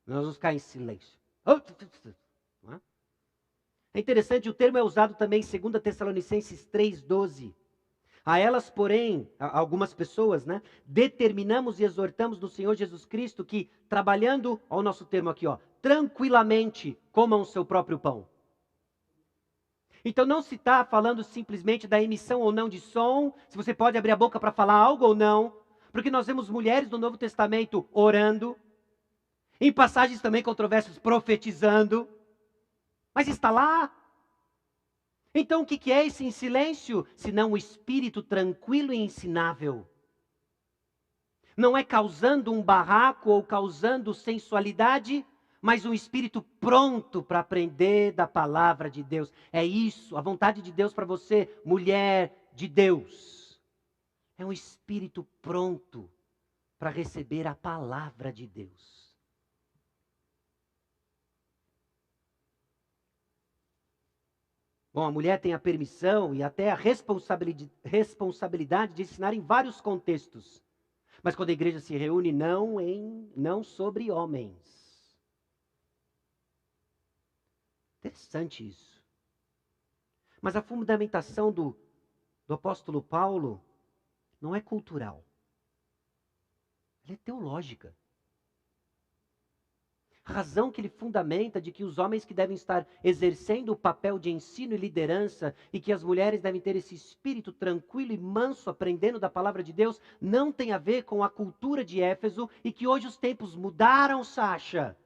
Nós vamos ficar em silêncio. É interessante, o termo é usado também em 2 Tessalonicenses 3,12. A elas, porém, algumas pessoas, né, determinamos e exortamos no Senhor Jesus Cristo que, trabalhando, olha o nosso termo aqui, tranquilamente comam o seu próprio pão. Então não se está falando simplesmente da emissão ou não de som, se você pode abrir a boca para falar algo ou não, porque nós vemos mulheres do Novo Testamento orando, em passagens também controversas profetizando, mas está lá. Então o que é esse em silêncio? Senão o espírito tranquilo e ensinável. Não é causando um barraco ou causando sensualidade, mas um espírito pronto para aprender da palavra de Deus. É isso, a vontade de Deus para você, mulher de Deus. É um espírito pronto para receber a palavra de Deus. Bom, a mulher tem a permissão e até a responsabilidade de ensinar em vários contextos. Mas quando a igreja se reúne, não sobre homens. Interessante isso. Mas a fundamentação do apóstolo Paulo não é cultural. Ela é teológica. A razão que ele fundamenta de que os homens que devem estar exercendo o papel de ensino e liderança e que as mulheres devem ter esse espírito tranquilo e manso aprendendo da palavra de Deus não tem a ver com a cultura de Éfeso e que hoje os tempos mudaram, Sacha.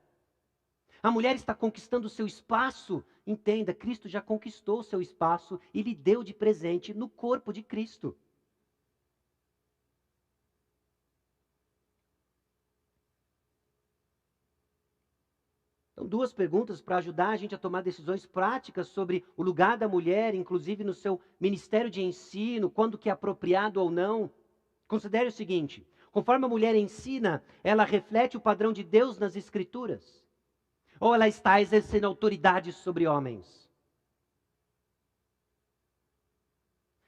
A mulher está conquistando o seu espaço. Entenda, Cristo já conquistou o seu espaço e lhe deu de presente no corpo de Cristo. Então, duas perguntas para ajudar a gente a tomar decisões práticas sobre o lugar da mulher, inclusive no seu ministério de ensino, quando que é apropriado ou não. Considere o seguinte: conforme a mulher ensina, ela reflete o padrão de Deus nas Escrituras? Ou ela está exercendo autoridade sobre homens?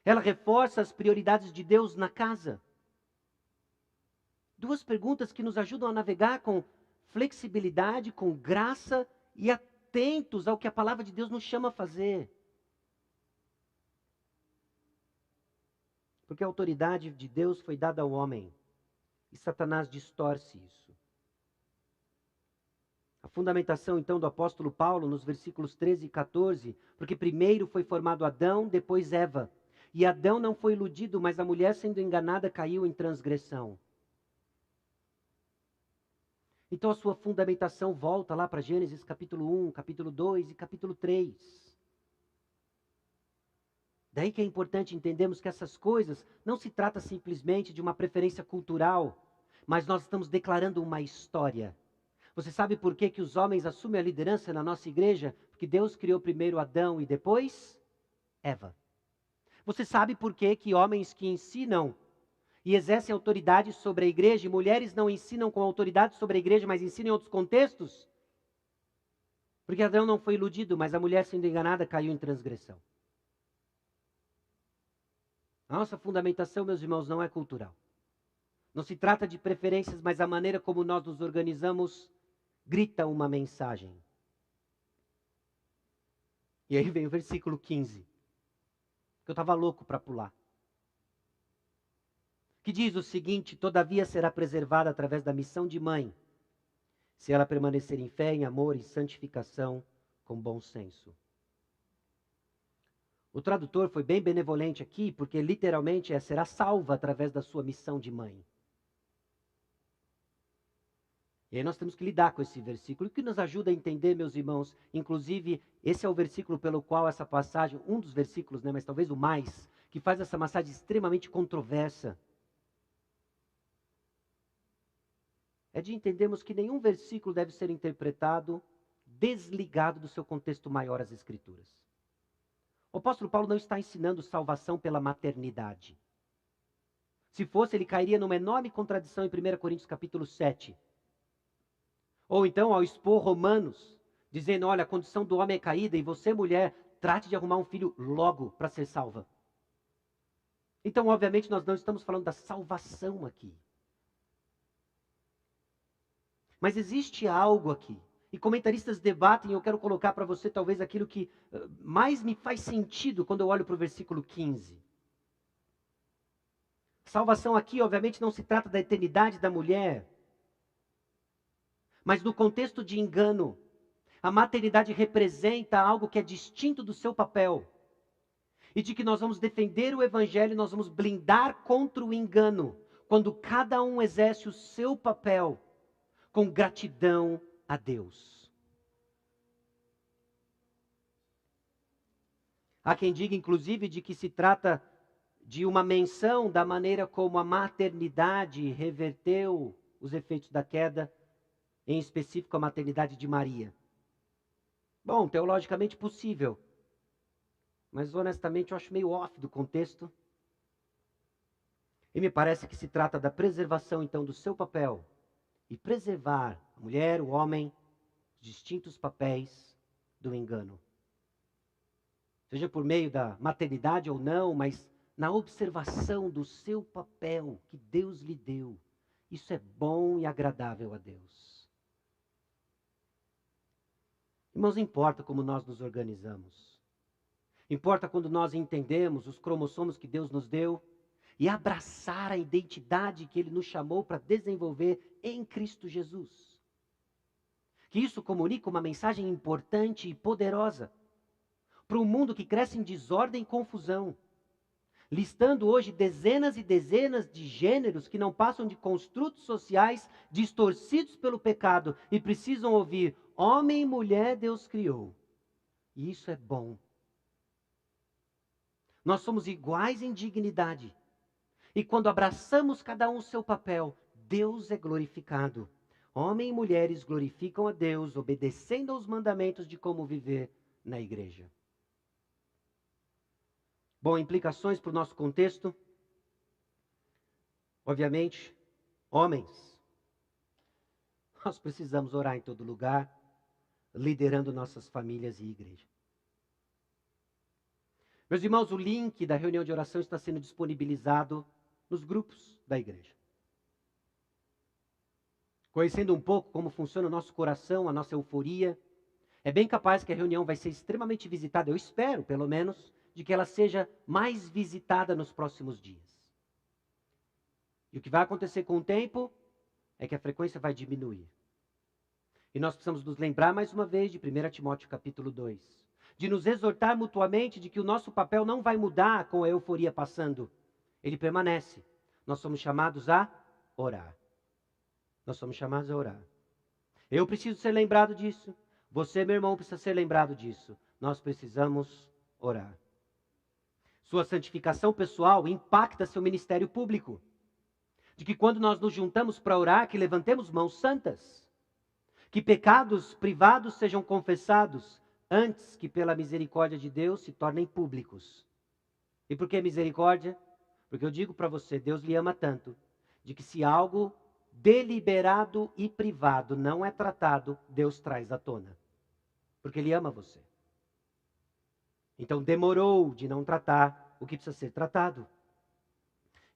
Ela reforça as prioridades de Deus na casa? Duas perguntas que nos ajudam a navegar com flexibilidade, com graça e atentos ao que a palavra de Deus nos chama a fazer. Porque a autoridade de Deus foi dada ao homem e Satanás distorce isso. A fundamentação então do apóstolo Paulo nos versículos 13 e 14, porque primeiro foi formado Adão, depois Eva. E Adão não foi iludido, mas a mulher sendo enganada caiu em transgressão. Então a sua fundamentação volta lá para Gênesis capítulo 1, capítulo 2 e capítulo 3. Daí que é importante entendermos que essas coisas não se trata simplesmente de uma preferência cultural, mas nós estamos declarando uma história. Você sabe por que os homens assumem a liderança na nossa igreja? Porque Deus criou primeiro Adão e depois Eva. Você sabe por que que homens que ensinam e exercem autoridade sobre a igreja, e mulheres não ensinam com autoridade sobre a igreja, mas ensinam em outros contextos? Porque Adão não foi iludido, mas a mulher sendo enganada caiu em transgressão. A nossa fundamentação, meus irmãos, não é cultural. Não se trata de preferências, mas a maneira como nós nos organizamos grita uma mensagem. E aí vem o versículo 15, que eu estava louco para pular. Que diz o seguinte: todavia será preservada através da missão de mãe, se ela permanecer em fé, em amor e santificação, com bom senso. O tradutor foi bem benevolente aqui, porque literalmente será salva através da sua missão de mãe. E aí nós temos que lidar com esse versículo, que nos ajuda a entender, meus irmãos. Inclusive, esse é o versículo pelo qual essa passagem, um dos versículos, mas talvez o mais, que faz essa passagem extremamente controversa. É de entendermos que nenhum versículo deve ser interpretado desligado do seu contexto maior, as Escrituras. O apóstolo Paulo não está ensinando salvação pela maternidade. Se fosse, ele cairia numa enorme contradição em 1 Coríntios capítulo 7. Ou então, ao expor Romanos, dizendo, olha, a condição do homem é caída e você, mulher, trate de arrumar um filho logo para ser salva. Então, obviamente, nós não estamos falando da salvação aqui. Mas existe algo aqui. E comentaristas debatem, e eu quero colocar para você talvez aquilo que mais me faz sentido quando eu olho para o versículo 15. Salvação aqui, obviamente, não se trata da eternidade da mulher, mas no contexto de engano. A maternidade representa algo que é distinto do seu papel. E de que nós vamos defender o evangelho, nós vamos blindar contra o engano, quando cada um exerce o seu papel com gratidão a Deus. Há quem diga, inclusive, de que se trata de uma menção da maneira como a maternidade reverteu os efeitos da queda, em específico a maternidade de Maria. Bom, teologicamente possível, mas honestamente eu acho meio off do contexto. E me parece que se trata da preservação, então, do seu papel e preservar a mulher, o homem, os distintos papéis do engano. Seja por meio da maternidade ou não, mas na observação do seu papel que Deus lhe deu. Isso é bom e agradável a Deus. Irmãos, importa como nós nos organizamos. Importa quando nós entendemos os cromossomos que Deus nos deu e abraçar a identidade que Ele nos chamou para desenvolver em Cristo Jesus. Que isso comunica uma mensagem importante e poderosa para um mundo que cresce em desordem e confusão, listando hoje dezenas e dezenas de gêneros que não passam de construtos sociais distorcidos pelo pecado e precisam ouvir: homem e mulher Deus criou. E isso é bom. Nós somos iguais em dignidade. E quando abraçamos cada um o seu papel, Deus é glorificado. Homem e mulheres glorificam a Deus, obedecendo aos mandamentos de como viver na igreja. Bom, implicações para o nosso contexto. Obviamente, homens, nós precisamos orar em todo lugar, liderando nossas famílias e igreja. Meus irmãos, o link da reunião de oração está sendo disponibilizado nos grupos da igreja. Conhecendo um pouco como funciona o nosso coração, a nossa euforia, é bem capaz que a reunião vai ser extremamente visitada, eu espero, pelo menos, de que ela seja mais visitada nos próximos dias. E o que vai acontecer com o tempo é que a frequência vai diminuir. E nós precisamos nos lembrar mais uma vez de 1 Timóteo capítulo 2. De nos exortar mutuamente de que o nosso papel não vai mudar com a euforia passando. Ele permanece. Nós somos chamados a orar. Nós somos chamados a orar. Eu preciso ser lembrado disso. Você, meu irmão, precisa ser lembrado disso. Nós precisamos orar. Sua santificação pessoal impacta seu ministério público. De que quando nós nos juntamos para orar, que levantemos mãos santas. Que pecados privados sejam confessados, antes que pela misericórdia de Deus se tornem públicos. E por que misericórdia? Porque eu digo para você, Deus lhe ama tanto, de que se algo deliberado e privado não é tratado, Deus traz à tona. Porque Ele ama você. Então demorou de não tratar o que precisa ser tratado.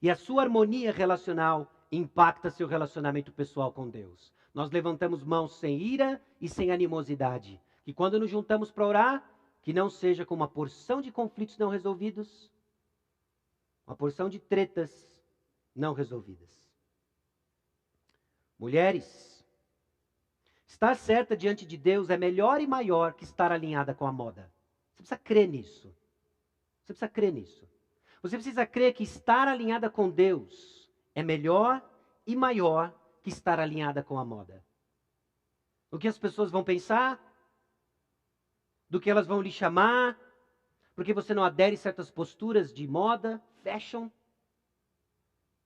E a sua harmonia relacional impacta seu relacionamento pessoal com Deus. Nós levantamos mãos sem ira e sem animosidade. Que quando nos juntamos para orar, que não seja com uma porção de conflitos não resolvidos, uma porção de tretas não resolvidas. Mulheres, estar certa diante de Deus é melhor e maior que estar alinhada com a moda. Você precisa crer nisso. Você precisa crer nisso. Você precisa crer que estar alinhada com Deus é melhor e maior que estar alinhada com a moda. O que as pessoas vão pensar, do que elas vão lhe chamar, porque você não adere a certas posturas de moda, fashion.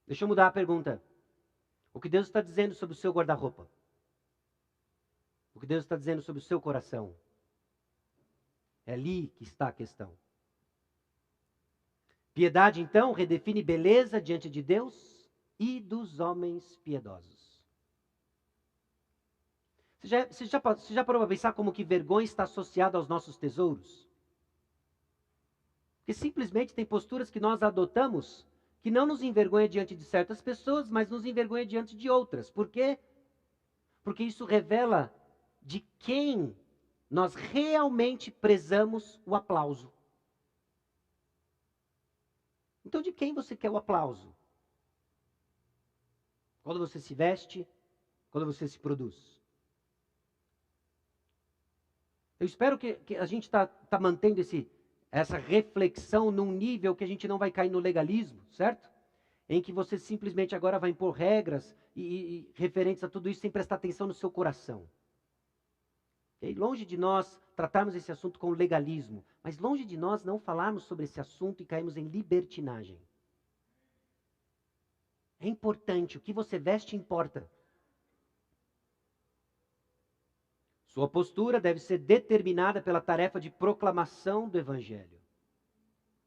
Deixa eu mudar a pergunta. O que Deus está dizendo sobre o seu guarda-roupa? O que Deus está dizendo sobre o seu coração? É ali que está a questão. Piedade, então, redefine beleza diante de Deus e dos homens piedosos. Você já parou para pensar como que vergonha está associada aos nossos tesouros? Porque simplesmente tem posturas que nós adotamos que não nos envergonha diante de certas pessoas, mas nos envergonha diante de outras. Por quê? Porque isso revela de quem nós realmente prezamos o aplauso. Então, de quem você quer o aplauso? Quando você se veste, quando você se produz. Eu espero que a gente tá mantendo essa reflexão num nível que a gente não vai cair no legalismo, certo? Em que você simplesmente agora vai impor regras e referentes a tudo isso sem prestar atenção no seu coração. E longe de nós tratarmos esse assunto com legalismo, mas longe de nós não falarmos sobre esse assunto e cairmos em libertinagem. É importante, o que você veste importa. Sua postura deve ser determinada pela tarefa de proclamação do Evangelho.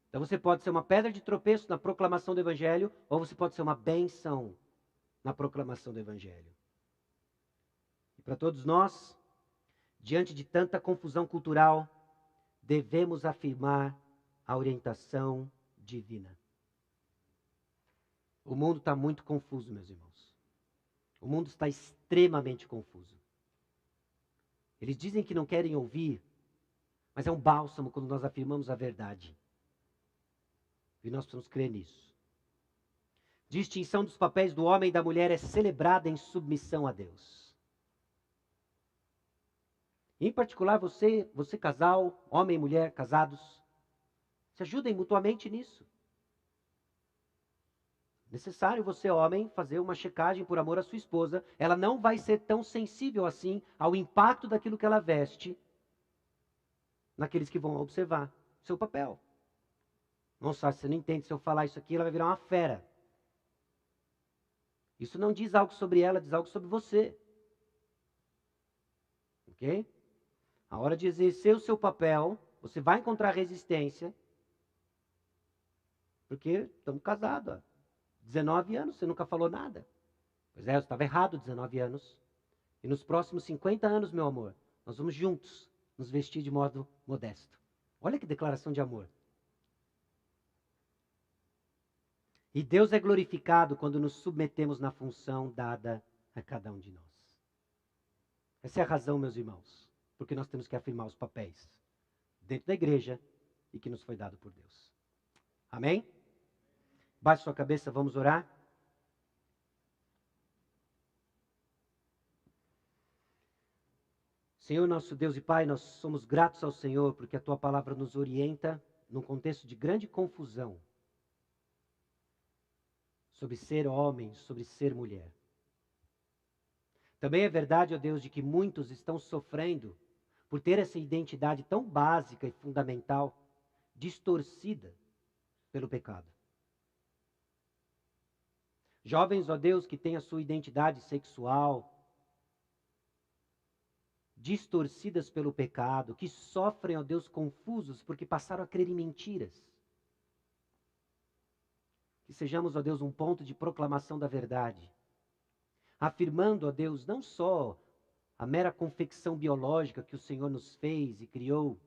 Então você pode ser uma pedra de tropeço na proclamação do Evangelho, ou você pode ser uma bênção na proclamação do Evangelho. E para todos nós, diante de tanta confusão cultural, devemos afirmar a orientação divina. O mundo está muito confuso, meus irmãos. O mundo está extremamente confuso. Eles dizem que não querem ouvir, mas é um bálsamo quando nós afirmamos a verdade. E nós precisamos crer nisso. Distinção dos papéis do homem e da mulher é celebrada em submissão a Deus. Em particular, você casal, homem e mulher casados, se ajudem mutuamente nisso. Necessário você, homem, fazer uma checagem por amor à sua esposa. Ela não vai ser tão sensível assim ao impacto daquilo que ela veste naqueles que vão observar seu papel. Nossa, você não entende, se eu falar isso aqui, ela vai virar uma fera. Isso não diz algo sobre ela, diz algo sobre você. Ok? A hora de exercer o seu papel, você vai encontrar resistência, porque estamos casados há 19 anos, você nunca falou nada. Pois é, eu estava errado 19 anos. E nos próximos 50 anos, meu amor, nós vamos juntos nos vestir de modo modesto. Olha que declaração de amor. E Deus é glorificado quando nos submetemos na função dada a cada um de nós. Essa é a razão, meus irmãos, porque nós temos que afirmar os papéis dentro da igreja e que nos foi dado por Deus. Amém? Baixe sua cabeça, vamos orar. Senhor, nosso Deus e Pai, nós somos gratos ao Senhor porque a Tua palavra nos orienta num contexto de grande confusão sobre ser homem, sobre ser mulher. Também é verdade, ó Deus, de que muitos estão sofrendo por ter essa identidade tão básica e fundamental distorcida pelo pecado. Jovens, ó Deus, que têm a sua identidade sexual distorcidas pelo pecado, que sofrem, ó Deus, confusos porque passaram a crer em mentiras. Que sejamos, ó Deus, um ponto de proclamação da verdade. Afirmando, ó Deus, não só a mera confecção biológica que o Senhor nos fez e criou,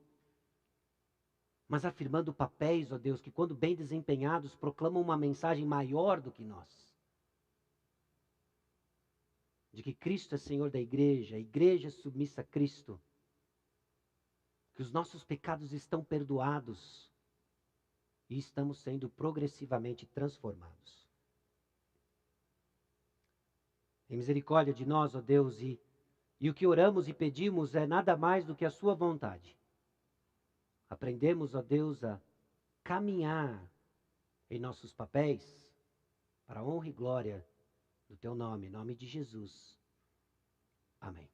mas afirmando papéis, ó Deus, que quando bem desempenhados proclamam uma mensagem maior do que nós. De que Cristo é Senhor da igreja, a igreja é submissa a Cristo, que os nossos pecados estão perdoados e estamos sendo progressivamente transformados. Em misericórdia de nós, ó Deus, e o que oramos e pedimos é nada mais do que a sua vontade. Aprendemos, ó Deus, a caminhar em nossos papéis para a honra e glória do teu nome, em nome de Jesus. Amém.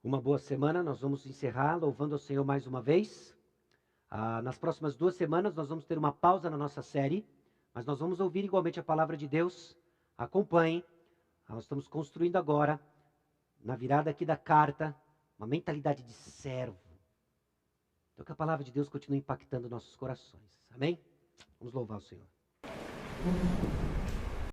Uma boa semana, nós vamos encerrar louvando ao Senhor mais uma vez. Nas próximas 2 semanas nós vamos ter uma pausa na nossa série, mas nós vamos ouvir igualmente a palavra de Deus. Acompanhem, nós estamos construindo agora, na virada aqui da carta, uma mentalidade de servo. Então que a palavra de Deus continue impactando nossos corações. Amém? Vamos louvar o Senhor.